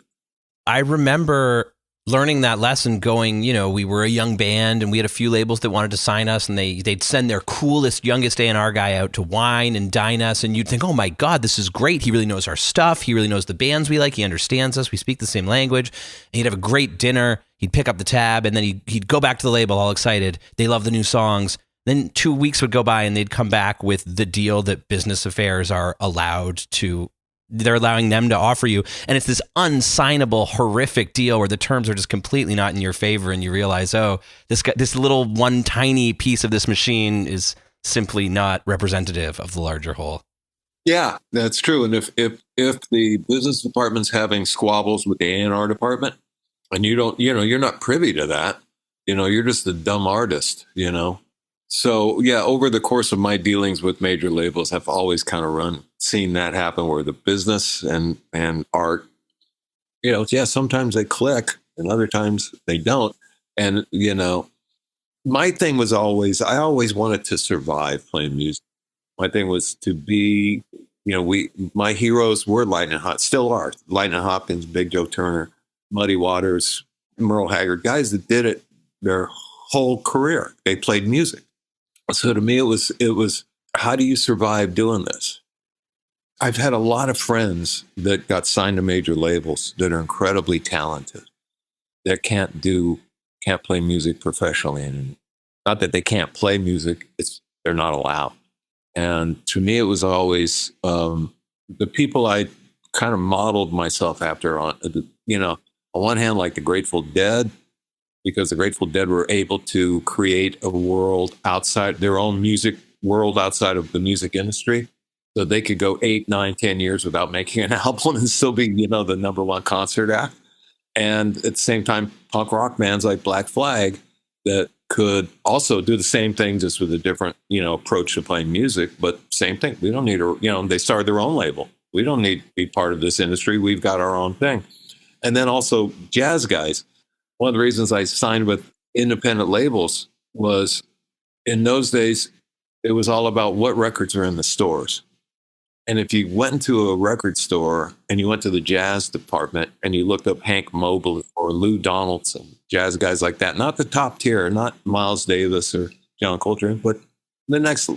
I remember learning that lesson going, we were a young band and we had a few labels that wanted to sign us, and they'd send their coolest, youngest A&R guy out to wine and dine us. And you'd think, oh my God, this is great. He really knows our stuff. He really knows the bands we like. He understands us. We speak the same language. And he'd have a great dinner. He'd pick up the tab and then he'd go back to the label all excited. They love the new songs. Then 2 weeks would go by and they'd come back with the deal that business affairs are they're allowing them to offer you. And it's this unsignable, horrific deal where the terms are just completely not in your favor. And you realize, this little one tiny piece of this machine is simply not representative of the larger whole. Yeah, that's true. And if the business department's having squabbles with the A&R department and you're not privy to that, you're just a dumb artist, So yeah, over the course of my dealings with major labels, I've always kind of seen that happen where the business and art, sometimes they click and other times they don't. And, my thing was I always wanted to survive playing music. My thing was to be, my heroes were Lightning Hopkins, still are. Lightning Hopkins, Big Joe Turner, Muddy Waters, Merle Haggard, guys that did it their whole career. They played music. So to me, it was how do you survive doing this? I've had a lot of friends that got signed to major labels that are incredibly talented that can't play music professionally, and not that they can't play music, it's they're not allowed. And to me, it was always the people I kind of modeled myself after on, on one hand, like the Grateful Dead, because the Grateful Dead were able to create a world outside their own music world outside of the music industry. So they could go 8, 9, 10 years without making an album and still be, the number one concert act. And at the same time, punk rock bands like Black Flag that could also do the same thing, just with a different, approach to playing music. But same thing. We don't need they started their own label. We don't need to be part of this industry. We've got our own thing. And then also jazz guys. One of the reasons I signed with independent labels was in those days, it was all about what records are in the stores. And if you went into a record store and you went to the jazz department and you looked up Hank Mobley or Lou Donaldson, jazz guys like that, not the top tier, not Miles Davis or John Coltrane, but the next,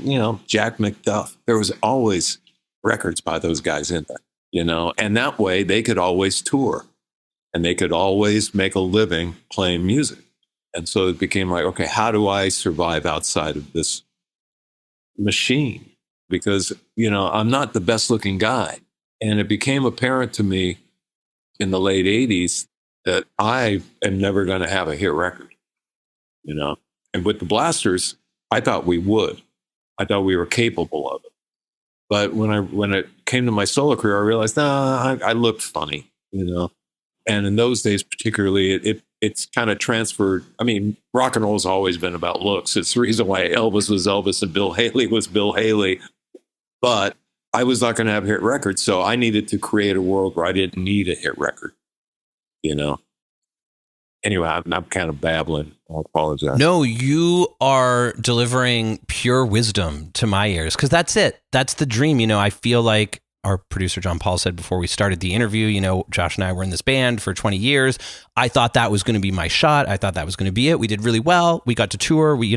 Jack McDuff, there was always records by those guys in there, and that way they could always tour and they could always make a living playing music. And so it became like, okay, how do I survive outside of this machine? Because, I'm not the best looking guy. And it became apparent to me in the late 80s that I am never going to have a hit record, And with the Blasters, I thought we would. I thought we were capable of it. But when it came to my solo career, I realized, I looked funny, And in those days, particularly, it's kind of transferred. I mean, rock and roll has always been about looks. It's the reason why Elvis was Elvis and Bill Haley was Bill Haley. But I was not going to have hit records, so I needed to create a world where I didn't need a hit record, Anyway, I'm kind of babbling. I apologize. No, you are delivering pure wisdom to my ears, because that's it. That's the dream. I feel like our producer, John Paul, said before we started the interview, Josh and I were in this band for 20 years. I thought that was going to be my shot. I thought that was going to be it. We did really well. We got to tour. We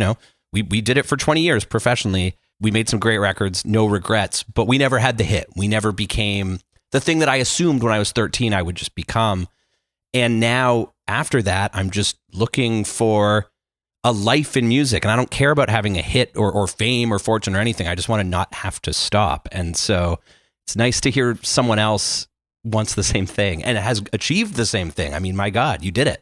did it for 20 years professionally. We made some great records, no regrets, but we never had the hit. We never became the thing that I assumed when I was 13 I would just become. And now after that, I'm just looking for a life in music. And I don't care about having a hit or fame or fortune or anything. I just want to not have to stop. And so it's nice to hear someone else wants the same thing and has achieved the same thing. I mean, my God, you did it.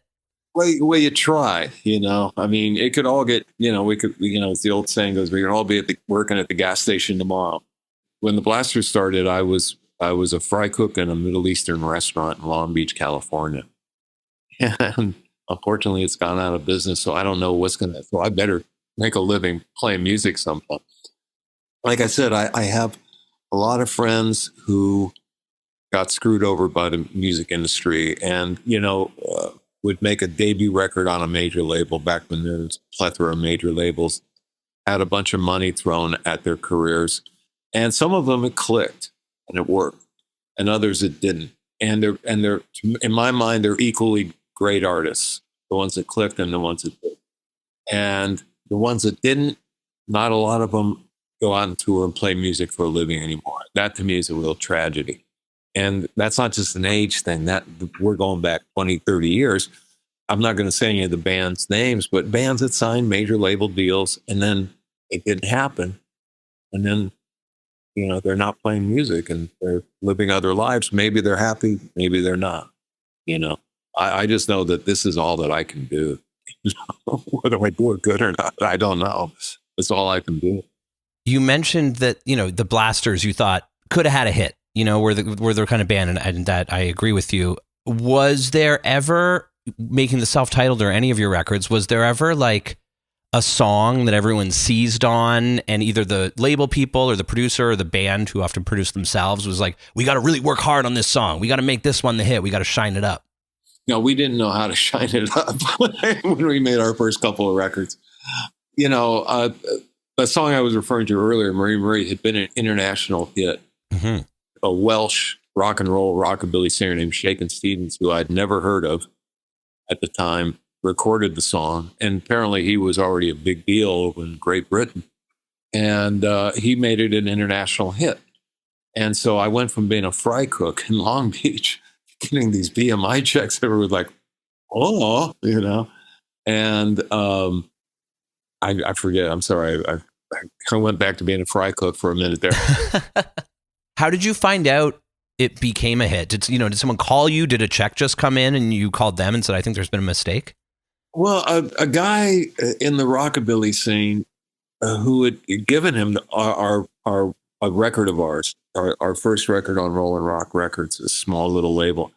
Well, you try, I mean, it could all get, we could, as the old saying goes, we can all be working at the gas station tomorrow. When the Blasters started, I was a fry cook in a Middle Eastern restaurant in Long Beach, California. And unfortunately, it's gone out of business. So I don't know so I better make a living playing music sometime. Like I said, I have a lot of friends who got screwed over by the music industry and, would make a debut record on a major label back when there was a plethora of major labels, had a bunch of money thrown at their careers. And some of them it clicked and it worked, and others it didn't. And they're in my mind, they're equally great artists, the ones that clicked and the ones that didn't. And the ones that didn't, not a lot of them go out and tour and play music for a living anymore. That to me is a real tragedy. And that's not just an age thing. That we're going back 20, 30 years. I'm not going to say any of the bands' names, but bands that signed major label deals and then it didn't happen. And then, they're not playing music and they're living other lives. Maybe they're happy, maybe they're not. I just know that this is all that I can do. Whether I do it good or not, I don't know. It's all I can do. You mentioned that, the Blasters you thought could have had a hit. Were the kind of band, and that I agree with you. Was there ever, making the self-titled or any of your records, was there ever like a song that everyone seized on and either the label people or the producer or the band who often produce themselves was like, we got to really work hard on this song. We got to make this one the hit. We got to shine it up. No, we didn't know how to shine it up when we made our first couple of records. The song I was referring to earlier, Marie Marie, had been an international hit. Mm-hmm. A Welsh rock and roll rockabilly singer named Shakin' Stevens, who I'd never heard of at the time, recorded the song. And apparently he was already a big deal over in Great Britain. and he made it an international hit. And so I went from being a fry cook in Long Beach, getting these BMI checks that were like, oh, and I forget. I'm sorry. I went back to being a fry cook for a minute there. How did you find out it became a hit? Did someone call you? Did a check just come in and you called them and said, I think there's been a mistake? Well, a guy in the rockabilly scene who had given him a record of ours, our first record on Rollin' Rock Records, a small little label,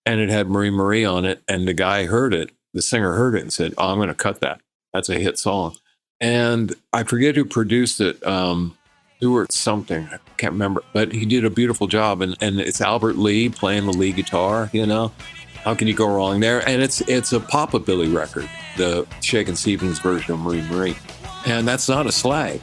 and it had Marie Marie on it. And the guy heard it, the singer heard it and said, oh, I'm going to cut that. That's a hit song. And I forget who produced it. Stewart something, I can't remember, but he did a beautiful job. And it's Albert Lee playing the lead guitar, How can you go wrong there? And it's a Pop-A-Billy record, the Shakin' Stevens version of Marie Marie. And that's not a slag,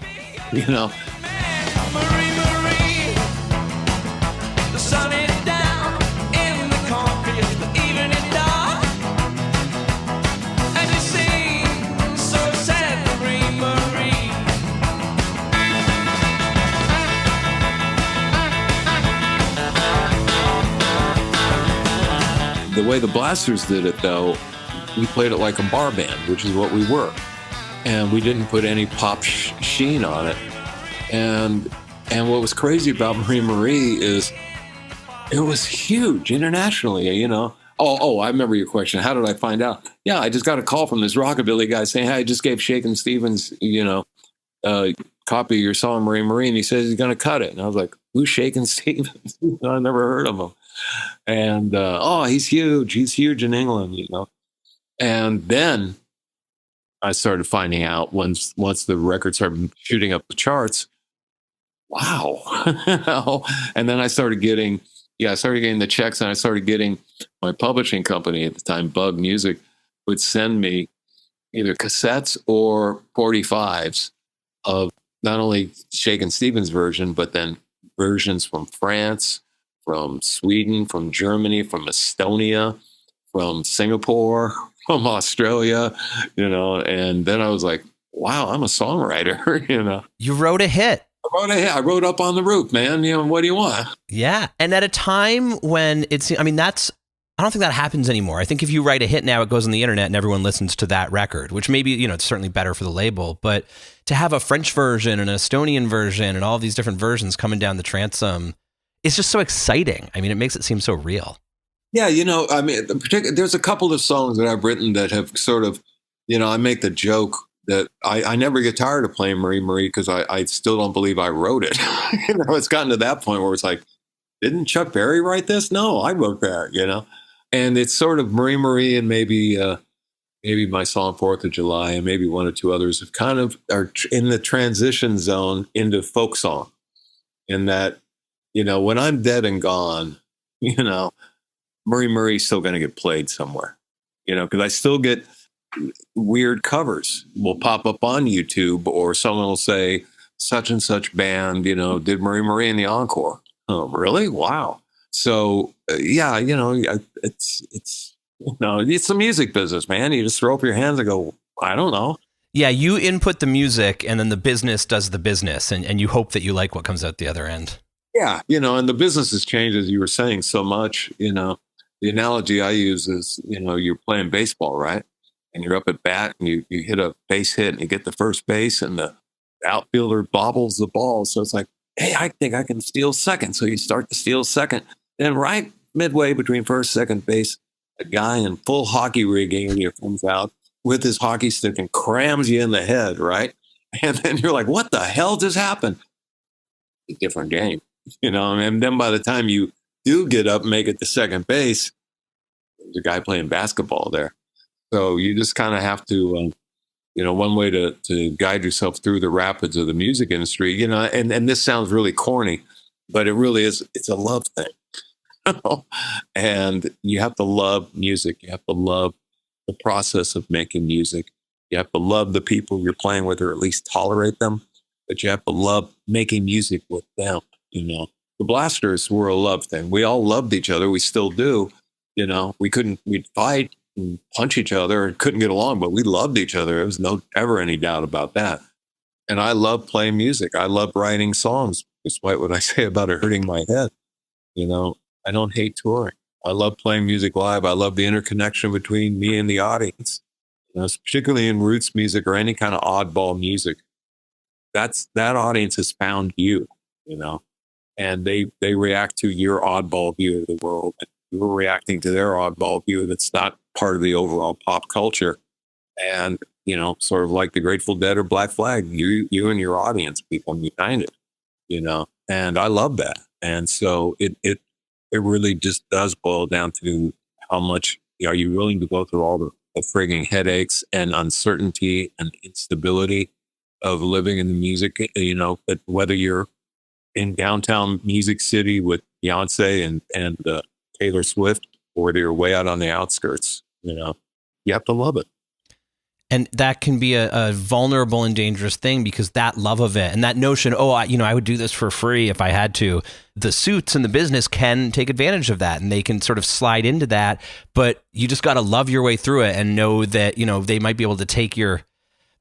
The way the Blasters did it, though, we played it like a bar band, which is what we were. And we didn't put any pop sheen on it. And what was crazy about Marie Marie is it was huge internationally, Oh, I remember your question. How did I find out? Yeah, I just got a call from this rockabilly guy saying, hey, I just gave Shakin' Stevens, copy of your song, Marie Marie, and he says he's going to cut it. And I was like, who's Shakin' Stevens? I never heard of him. And, he's huge. He's huge in England, And then I started finding out once the record started shooting up the charts, wow. And then I started getting the checks, and I started getting my publishing company at the time, Bug Music, would send me either cassettes or 45s of not only Shakin' Stevens version, but then versions from France, from Sweden, from Germany, from Estonia, from Singapore, from Australia, and then I was like, wow, I'm a songwriter, You wrote a hit. I wrote Up on the Roof, man. What do you want? Yeah. And at a time when I don't think that happens anymore. I think if you write a hit now, it goes on the internet and everyone listens to that record, which maybe, it's certainly better for the label. But to have a French version, an Estonian version, and all these different versions coming down the transom, it's just so exciting. It makes it seem so real. Yeah, there's a couple of songs that I've written that have sort of, I make the joke that I never get tired of playing Marie Marie because I still don't believe I wrote it. It's gotten to that point where it's like, didn't Chuck Berry write this? No, I wrote that, And it's sort of Marie Marie and maybe my song 4th of July and maybe one or two others have kind of are in the transition zone into folk song. In that, when I'm dead and gone, Marie Marie's still going to get played somewhere, because I still get weird covers will pop up on YouTube, or someone will say such and such band, did Marie Marie in the encore. Oh, really? Wow. So it's the music business, man. You just throw up your hands and go, I don't know. Yeah, you input the music and then the business does the business, and you hope that you like what comes out the other end. Yeah, and the business has changed, as you were saying, so much. The analogy I use is, you're playing baseball, right? And you're up at bat and you hit a base hit and you get the first base and the outfielder bobbles the ball. So it's like, hey, I think I can steal second. So you start to steal second. Then right midway between first, second base, a guy in full hockey rigging comes out with his hockey stick and crams you in the head, right? And then you're like, what the hell just happened? A different game, and then by the time you do get up and make it to second base, there's a guy playing basketball there. So you just kind of have to, one way to guide yourself through the rapids of the music industry, and this sounds really corny, but it really is, it's a love thing. And you have to love music. You have to love the process of making music. You have to love the people you're playing with, or at least tolerate them, but you have to love making music with them, The Blasters were a love thing. We all loved each other. We still do. We'd fight and punch each other and couldn't get along, but we loved each other. There was no ever any doubt about that. And I love playing music. I love writing songs, despite what I say about it hurting my head. You know, I don't hate touring. I love playing music live. I love the interconnection between me and the audience. You know, particularly in roots music or any kind of oddball music. That audience has found you, you know, and they react to your oddball view of the world. And you're reacting to their oddball view that's not part of the overall pop culture. And, you know, sort of like the Grateful Dead or Black Flag, you and your audience become united, you know, and I love that. And so it really just does boil down to how much are you willing to go through all the frigging headaches and uncertainty and instability of living in the music, you know, but whether you're in downtown Music City with Beyonce and Taylor Swift, or you're way out on the outskirts, you know, you have to love it. And that can be a vulnerable and dangerous thing, because that love of it and that notion, I would do this for free if I had to. The suits and the business can take advantage of that, and they can sort of slide into that. But you just got to love your way through it and know that, you know, they might be able to take your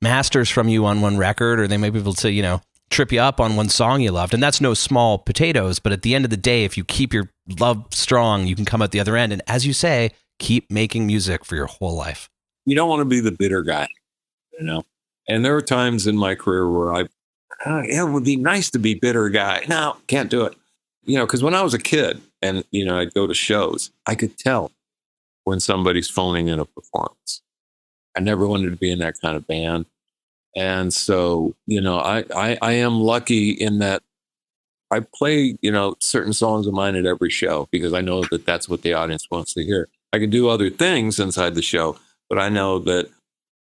masters from you on one record, or they might be able to, you know, trip you up on one song you loved. And that's no small potatoes. But at the end of the day, if you keep your love strong, you can come out the other end. And as you say, keep making music for your whole life. You don't want to be the bitter guy, you know? And there are times in my career where it would be nice to be bitter guy. No, can't do it. You know, because when I was a kid and, you know, I'd go to shows, I could tell when somebody's phoning in a performance. I never wanted to be in that kind of band. And so, you know, I am lucky in that I play, you know, certain songs of mine at every show, because I know that that's what the audience wants to hear. I can do other things inside the show, but I know that,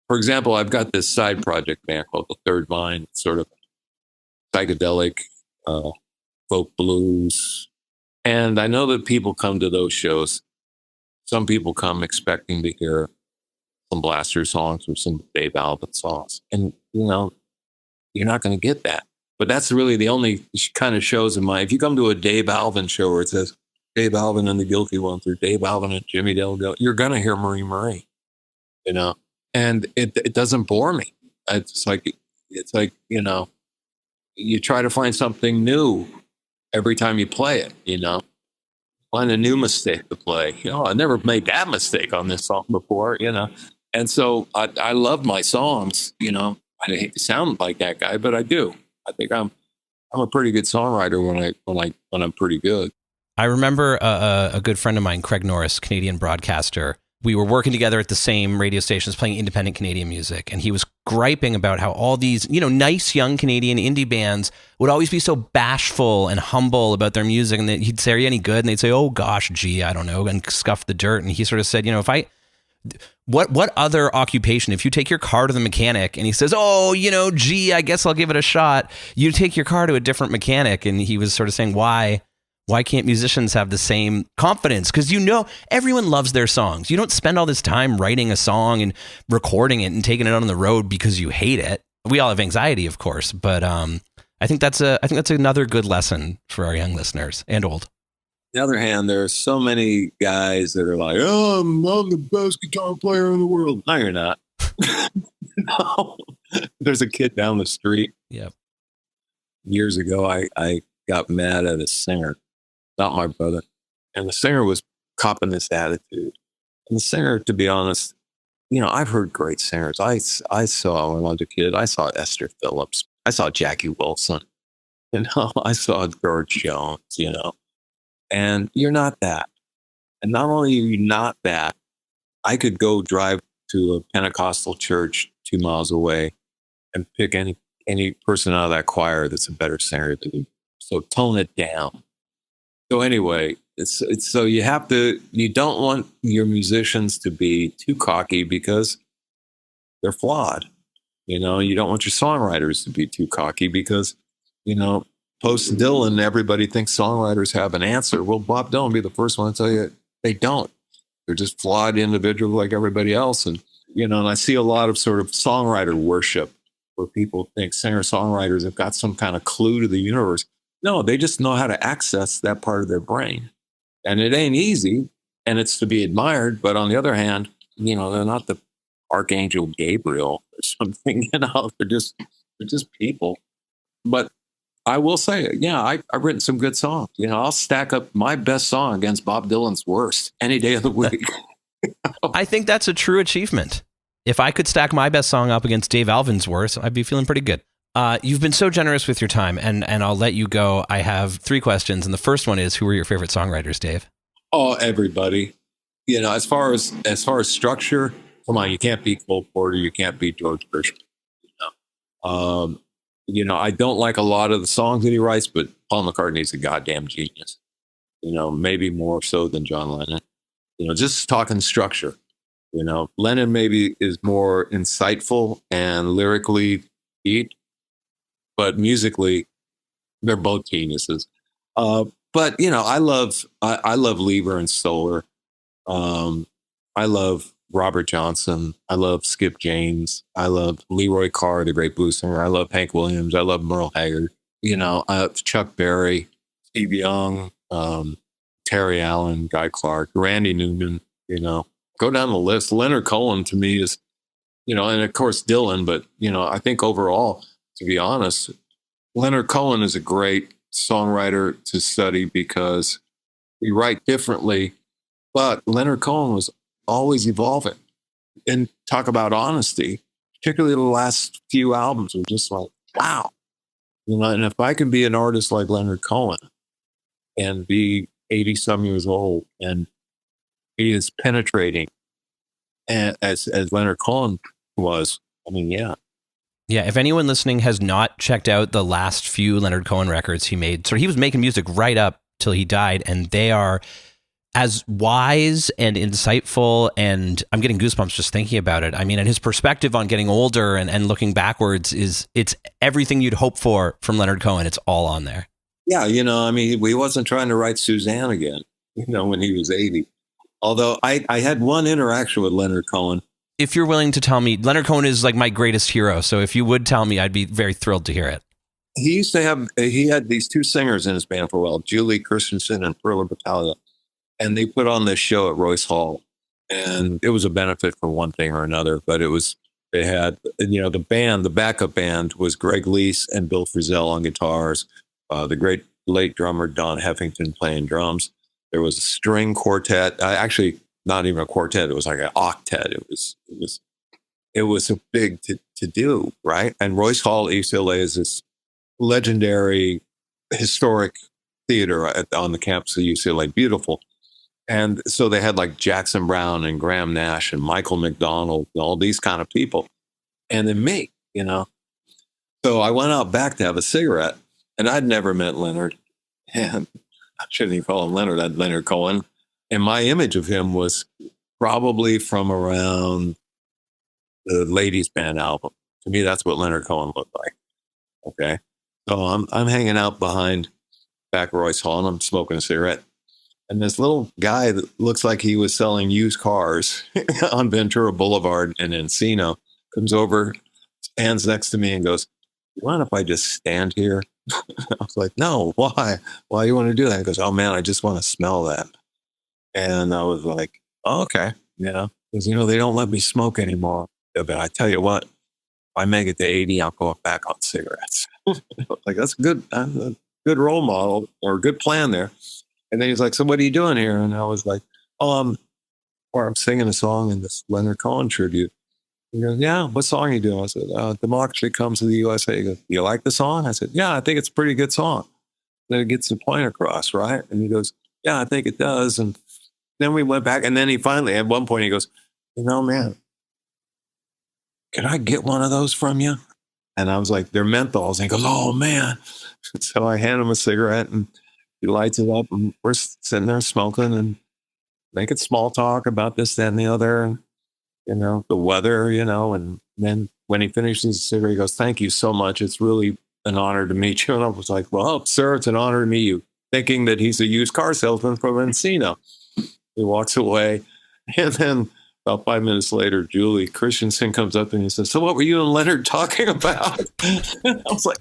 for example, I've got this side project band called The Third Vine, sort of psychedelic, folk blues. And I know that people come to those shows. Some people come expecting to hear some Blaster songs or some Dave Alvin songs. And, you know, you're not going to get that. But that's really the only kind of shows in my, if you come to a Dave Alvin show where it says Dave Alvin and the Guilty Ones or Dave Alvin and Jimmy Delgado, you're going to hear Marie Marie, you know, and it doesn't bore me. It's like, you know, you try to find something new every time you play it, you know, find a new mistake to play. You know, I never made that mistake on this song before, you know. And so I love my songs, you know. I hate to sound like that guy, but I do. I think I'm a pretty good songwriter when I'm pretty good. I remember a good friend of mine, Craig Norris, Canadian broadcaster. We were working together at the same radio stations playing independent Canadian music. And he was griping about how all these, you know, nice young Canadian indie bands would always be so bashful and humble about their music. And he'd say, "Are you any good?" And they'd say, "Oh gosh, gee, I don't know," and scuff the dirt. And he sort of said, you know, what other occupation, if you take your car to the mechanic and he says, "Oh, you know, gee, I guess I'll give it a shot," you take your car to a different mechanic. And he was sort of saying, why can't musicians have the same confidence? Because, you know, everyone loves their songs. You don't spend all this time writing a song and recording it and taking it out on the road because you hate it. We all have anxiety, of course, but I think that's another good lesson for our young listeners and old. On the other hand, there are so many guys that are like, "Oh, I'm the best guitar player in the world." No, you're not. No. There's a kid down the street. Yeah. Years ago, I got mad at a singer, not my brother. And the singer was copping this attitude. And the singer, to be honest, you know, I've heard great singers. I saw, when I was a kid, I saw Esther Phillips. I saw Jackie Wilson. You know, I saw George Jones, you know. And you're not that. And not only are you not that, I could go drive to a Pentecostal church 2 miles away and pick any person out of that choir that's a better singer than you. So tone it down. So anyway, it's so you don't want your musicians to be too cocky because they're flawed. You know, you don't want your songwriters to be too cocky because, you know, post Dylan, everybody thinks songwriters have an answer. Well, Bob Dylan will be the first one to tell you they don't. They're just flawed individuals like everybody else. And, you know, and I see a lot of sort of songwriter worship where people think singer-songwriters have got some kind of clue to the universe. No, they just know how to access that part of their brain. And it ain't easy, and it's to be admired. But on the other hand, you know, they're not the Archangel Gabriel or something. You know, they're just They're just people. But I will say, yeah, I've written some good songs. You know, I'll stack up my best song against Bob Dylan's worst any day of the week. I think that's a true achievement. If I could stack my best song up against Dave Alvin's worst, I'd be feeling pretty good. You've been so generous with your time, and I'll let you go. I have 3 questions, and the first one is, who are your favorite songwriters, Dave? Oh, everybody. You know, as far as structure, come on, you can't beat Cole Porter, you can't beat George Gershwin. You know, I don't like a lot of the songs that he writes, but Paul McCartney's a goddamn genius. You know, maybe more so than John Lennon. You know, just talking structure. You know, Lennon maybe is more insightful and lyrically deep, but musically, they're both geniuses. But you know, I love Lieber and Stoller. I love Robert Johnson. I love Skip James. I love Leroy Carr, the great blues singer. I love Hank Williams. I love Merle Haggard. You know, Chuck Berry, Steve Young, Terry Allen, Guy Clark, Randy Newman. You know, go down the list. Leonard Cohen to me is, you know, and of course Dylan. But you know, I think overall, to be honest, Leonard Cohen is a great songwriter to study because we write differently. But Leonard Cohen was always evolving. And talk about honesty, particularly the last few albums were just like, wow. You know, and if I can be an artist like Leonard Cohen and be 80 some years old and he is penetrating and as Leonard Cohen was, I mean, yeah. Yeah, if anyone listening has not checked out the last few Leonard Cohen records he made, so he was making music right up till he died, and they are as wise and insightful, and I'm getting goosebumps just thinking about it. I mean, and his perspective on getting older and looking backwards it's everything you'd hope for from Leonard Cohen. It's all on there. Yeah, you know, I mean, we wasn't trying to write Suzanne again, you know, when he was 80. Although I had one interaction with Leonard Cohen. If you're willing to tell me, Leonard Cohen is like my greatest hero. So if you would tell me, I'd be very thrilled to hear it. He had these 2 singers in his band for a while, Julie Christensen and Perla Battaglia. And they put on this show at Royce Hall. And it was a benefit for one thing or another. But they had, you know, the backup band was Greg Leese and Bill Frisell on guitars. The great late drummer Don Heffington playing drums. There was a string quartet. Actually, not even a quartet. It was like an octet. It was a big to do, right? And Royce Hall at UCLA is this legendary historic theater on the campus of UCLA. Beautiful. And so they had like Jackson Browne and Graham Nash and Michael McDonald and all these kind of people. And then me, you know. So I went out back to have a cigarette, and I'd never met Leonard. And I shouldn't even call him Leonard. I'd Leonard Cohen. And my image of him was probably from around the Ladies Band album. To me, that's what Leonard Cohen looked like. Okay. So I'm hanging out behind back Royce Hall, and I'm smoking a cigarette. And this little guy that looks like he was selling used cars on Ventura Boulevard in Encino comes over, stands next to me and goes, "You mind if I just stand here?" I was like, "No, why? Why you want to do that?" He goes, "Oh man, I just want to smell that." And I was like, "Oh, okay." Yeah. Because, you know, they don't let me smoke anymore. But I tell you what, if I make it to 80, I'll go back on cigarettes. Like, that's a good role model or a good plan there. And then he's like, "So what are you doing here?" And I was like, "Oh, I'm singing a song in this Leonard Cohen tribute." He goes, "Yeah, what song are you doing?" I said, "Democracy Comes to the USA." He goes, "Do you like the song?" I said, "Yeah, I think it's a pretty good song. Then it gets the point across, right?" And he goes, "Yeah, I think it does." And then we went back, and then he finally, at one point, he goes, "You know, man, can I get one of those from you?" And I was like, "They're menthols." And he goes, "Oh, man." So I hand him a cigarette, and he lights it up, and we're sitting there smoking and making small talk about this, that, and the other, and, you know, the weather, you know. And then when he finishes the cigarette, he goes, "Thank you so much. It's really an honor to meet you." And I was like, "Well, sir, it's an honor to meet you," thinking that he's a used car salesman from Encino. He walks away, and then about 5 minutes later, Julie Christensen comes up and he says, "So what were you and Leonard talking about?" I was like,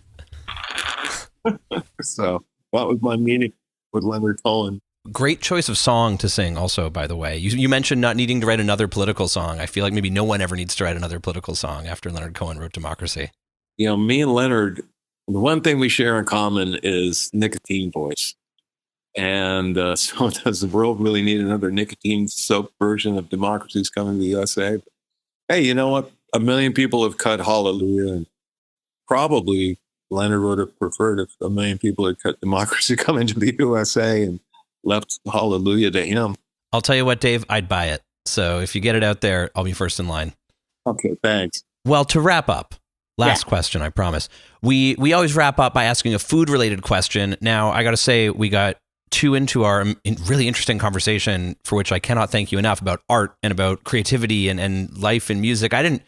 so that was my meeting with Leonard Cohen. Great choice of song to sing also, by the way. You mentioned not needing to write another political song. I feel like maybe no one ever needs to write another political song after Leonard Cohen wrote Democracy. me and Leonard, the one thing we share in common is nicotine voice. And so does the world really need another nicotine soaked version of Democracy's Coming to the USA? Hey, you know what? 1 million people have cut Hallelujah, and probably Leonard would have preferred if 1 million people had cut Democracy Coming to the USA and left Hallelujah to him. I'll tell you what, Dave, I'd buy it. So if you get it out there, I'll be first in line. Okay, thanks. Well, to wrap up, last question, I promise. We always wrap up by asking a food-related question. Now, I got to say, we got too into our really interesting conversation, for which I cannot thank you enough, about art and about creativity and life and music. I didn't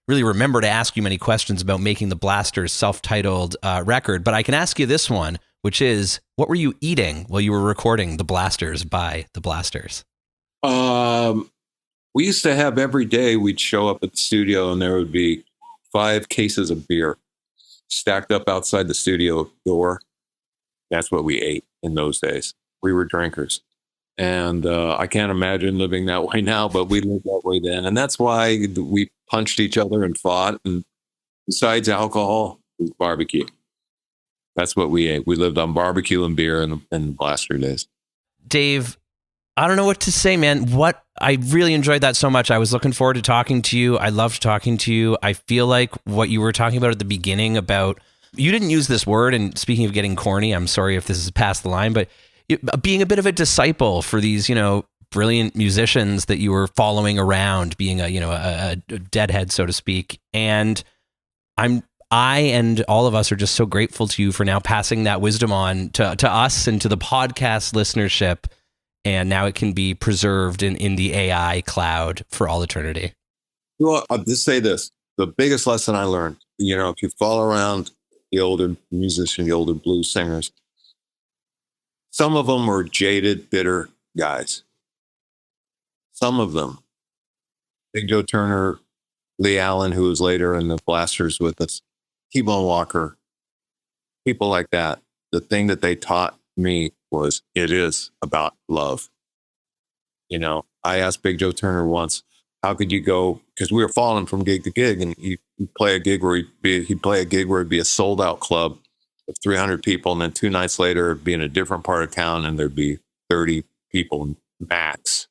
really remember to ask you many questions about making the Blasters' self-titled record, but I can ask you this one, which is, what were you eating while you were recording The Blasters by The Blasters? We used to have every day, we'd show up at the studio and there would be 5 cases of beer stacked up outside the studio door. That's what we ate in those days. We were drinkers. And I can't imagine living that way now, but we lived that way then. And that's why we punched each other and fought. And besides alcohol, it was barbecue. That's what we ate. We lived on barbecue and beer in the Blaster days. Dave, I don't know what to say, man. I really enjoyed that so much. I was looking forward to talking to you. I loved talking to you. I feel like what you were talking about at the beginning about, you didn't use this word, and speaking of getting corny, I'm sorry if this is past the line, but being a bit of a disciple for these, brilliant musicians that you were following around, being a deadhead, so to speak. And I and all of us are just so grateful to you for now passing that wisdom on to us and to the podcast listenership. And now it can be preserved in the AI cloud for all eternity. Well, I'll just say this. The biggest lesson I learned, if you follow around the older musicians, the older blues singers, some of them were jaded, bitter guys. Some of them, Big Joe Turner, Lee Allen, who was later in the Blasters with us, T-Bone Walker, people like that. The thing that they taught me was it is about love. I asked Big Joe Turner once, how could you go, because we were falling from gig to gig, and he'd play a gig where it'd be a sold out club of 300 people, and then 2 nights later it'd be in a different part of town and there'd be 30 people max.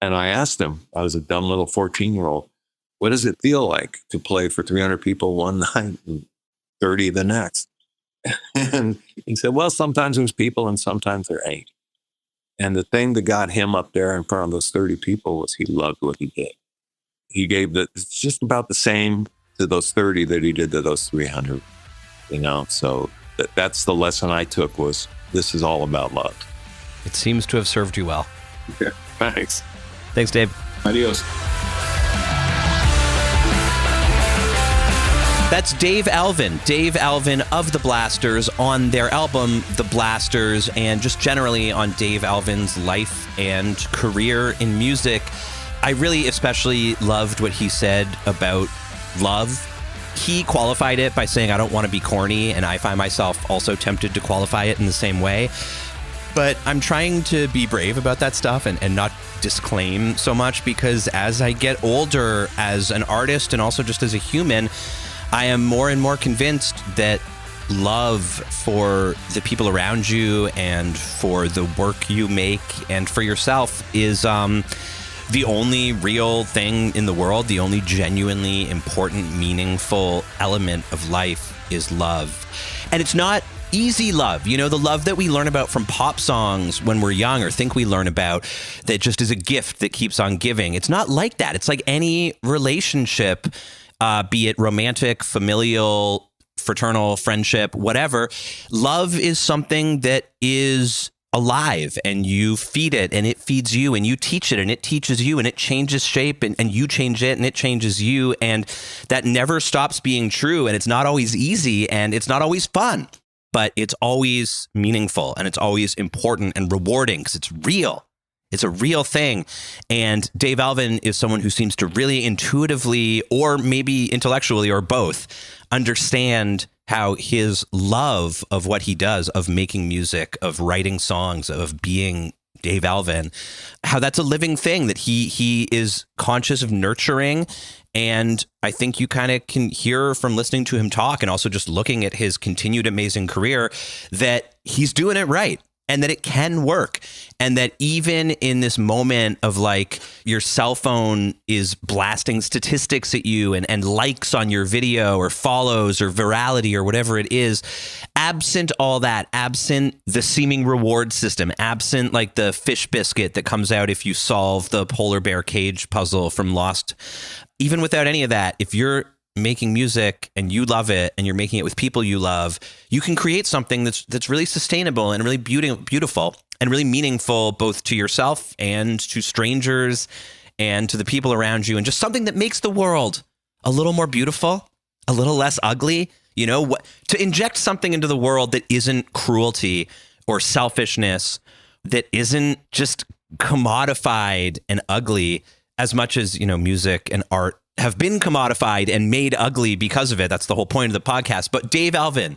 And I asked him, I was a dumb little 14-year-old, what does it feel like to play for 300 people one night and 30 the next? And he said, well, sometimes there's people and sometimes there ain't. And the thing that got him up there in front of those 30 people was he loved what he did. He gave it's just about the same to those 30 that he did to those 300, So that's the lesson I took, was this is all about love. It seems to have served you well. Yeah, thanks. Thanks, Dave. Adios. That's Dave Alvin of The Blasters, on their album, The Blasters, and just generally on Dave Alvin's life and career in music. I really especially loved what he said about love. He qualified it by saying, I don't want to be corny, and I find myself also tempted to qualify it in the same way. But I'm trying to be brave about that stuff and not disclaim so much, because as I get older as an artist and also just as a human, I am more and more convinced that love for the people around you and for the work you make and for yourself is the only real thing in the world. The only genuinely important, meaningful element of life is love. And it's not easy love, the love that we learn about from pop songs when we're young, or think we learn about, that just is a gift that keeps on giving. It's not like that. It's like any relationship, be it romantic, familial, fraternal, friendship, whatever. Love is something that is alive, and you feed it and it feeds you, and you teach it and it teaches you, and it changes shape, and you change it and it changes you. And that never stops being true. And it's not always easy, and it's not always fun, but it's always meaningful, and it's always important and rewarding because it's real. It's a real thing. And Dave Alvin is someone who seems to really intuitively, or maybe intellectually, or both, understand how his love of what he does, of making music, of writing songs, of being Dave Alvin, how that's a living thing that he is conscious of nurturing And I think you kind of can hear from listening to him talk and also just looking at his continued amazing career that he's doing it right and that it can work. And that even in this moment of like your cell phone is blasting statistics at you and likes on your video or follows or virality or whatever it is, absent all that, absent the seeming reward system, absent like the fish biscuit that comes out if you solve the polar bear cage puzzle from Lost, even without any of that, if you're making music and you love it and you're making it with people you love, you can create something that's really sustainable and really beautiful and really meaningful both to yourself and to strangers and to the people around you, and just something that makes the world a little more beautiful, a little less ugly. You know, to inject something into the world that isn't cruelty or selfishness, that isn't just commodified and ugly, as much as, you know, music and art have been commodified and made ugly because of it. That's the whole point of the podcast. But Dave Alvin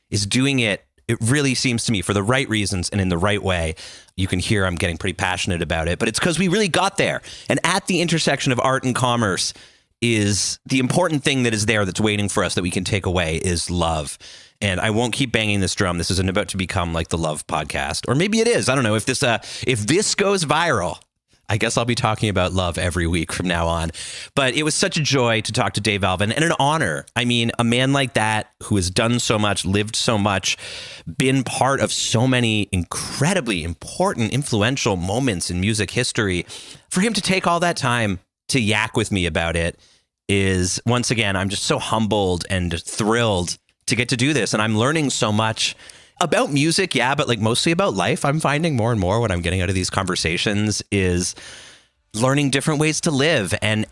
is doing it, it really seems to me, for the right reasons and in the right way. You can hear I'm getting pretty passionate about it, but it's because we really got there. And at the intersection of art and commerce is the important thing that is there that's waiting for us that we can take away is love. And I won't keep banging this drum. This isn't about to become like the love podcast, or maybe it is. I don't know if this goes viral. I guess I'll be talking about love every week from now on. But it was such a joy to talk to Dave Alvin, and an honor. I mean, a man like that who has done so much, lived so much, been part of so many incredibly important, influential moments in music history, for him to take all that time to yak with me about it is, once again, I'm just so humbled and thrilled to get to do this. And I'm learning so much about music, yeah, but like mostly about life. I'm finding more and more what I'm getting out of these conversations is learning different ways to live, and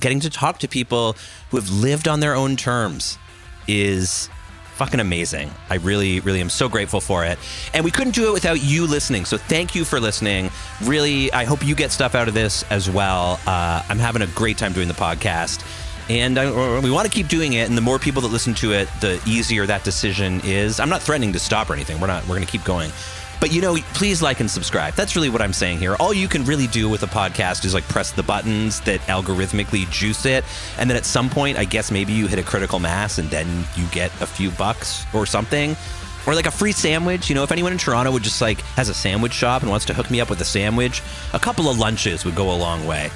getting to talk to people who have lived on their own terms is fucking amazing. I really, really am so grateful for it. And we couldn't do it without you listening. So thank you for listening. Really, I hope you get stuff out of this as well. I'm having a great time doing the podcast. And we want to keep doing it. And the more people that listen to it, the easier that decision is. I'm not threatening to stop or anything. We're going to keep going. But, you know, please like and subscribe. That's really what I'm saying here. All you can really do with a podcast is like press the buttons that algorithmically juice it. And then at some point, I guess maybe you hit a critical mass and then you get a few bucks or something. Or like a free sandwich. You know, if anyone in Toronto would just like has a sandwich shop and wants to hook me up with a sandwich, a couple of lunches would go a long way.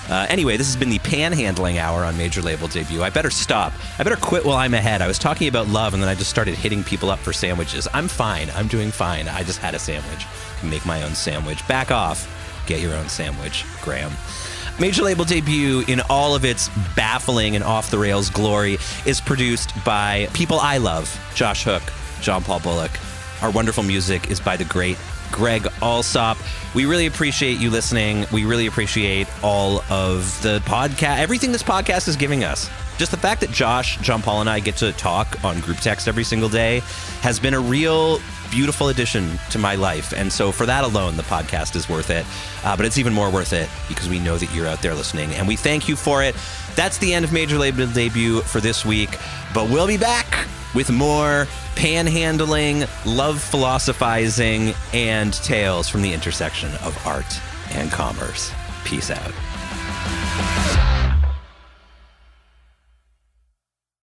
Anyway, this has been the Panhandling Hour on Major Label Debut. I better stop. I better quit while I'm ahead. I was talking about love, and then I just started hitting people up for sandwiches. I'm fine. I'm doing fine. I just had a sandwich. I can make my own sandwich. Back off. Get your own sandwich, Graham. Major Label Debut, in all of its baffling and off-the-rails glory, is produced by people I love. Josh Hook, John Paul Bullock. Our wonderful music is by the great Greg Alsop. We really appreciate you listening. We really appreciate all of the podcast, everything this podcast is giving us. Just the fact that Josh, John Paul, and I get to talk on group text every single day has been a real beautiful addition to my life. And so for that alone, the podcast is worth it. But it's even more worth it because we know that you're out there listening, and we thank you for it. That's the end of Major Label Debut for this week, but we'll be back with more panhandling, love philosophizing, and tales from the intersection of art and commerce. Peace out.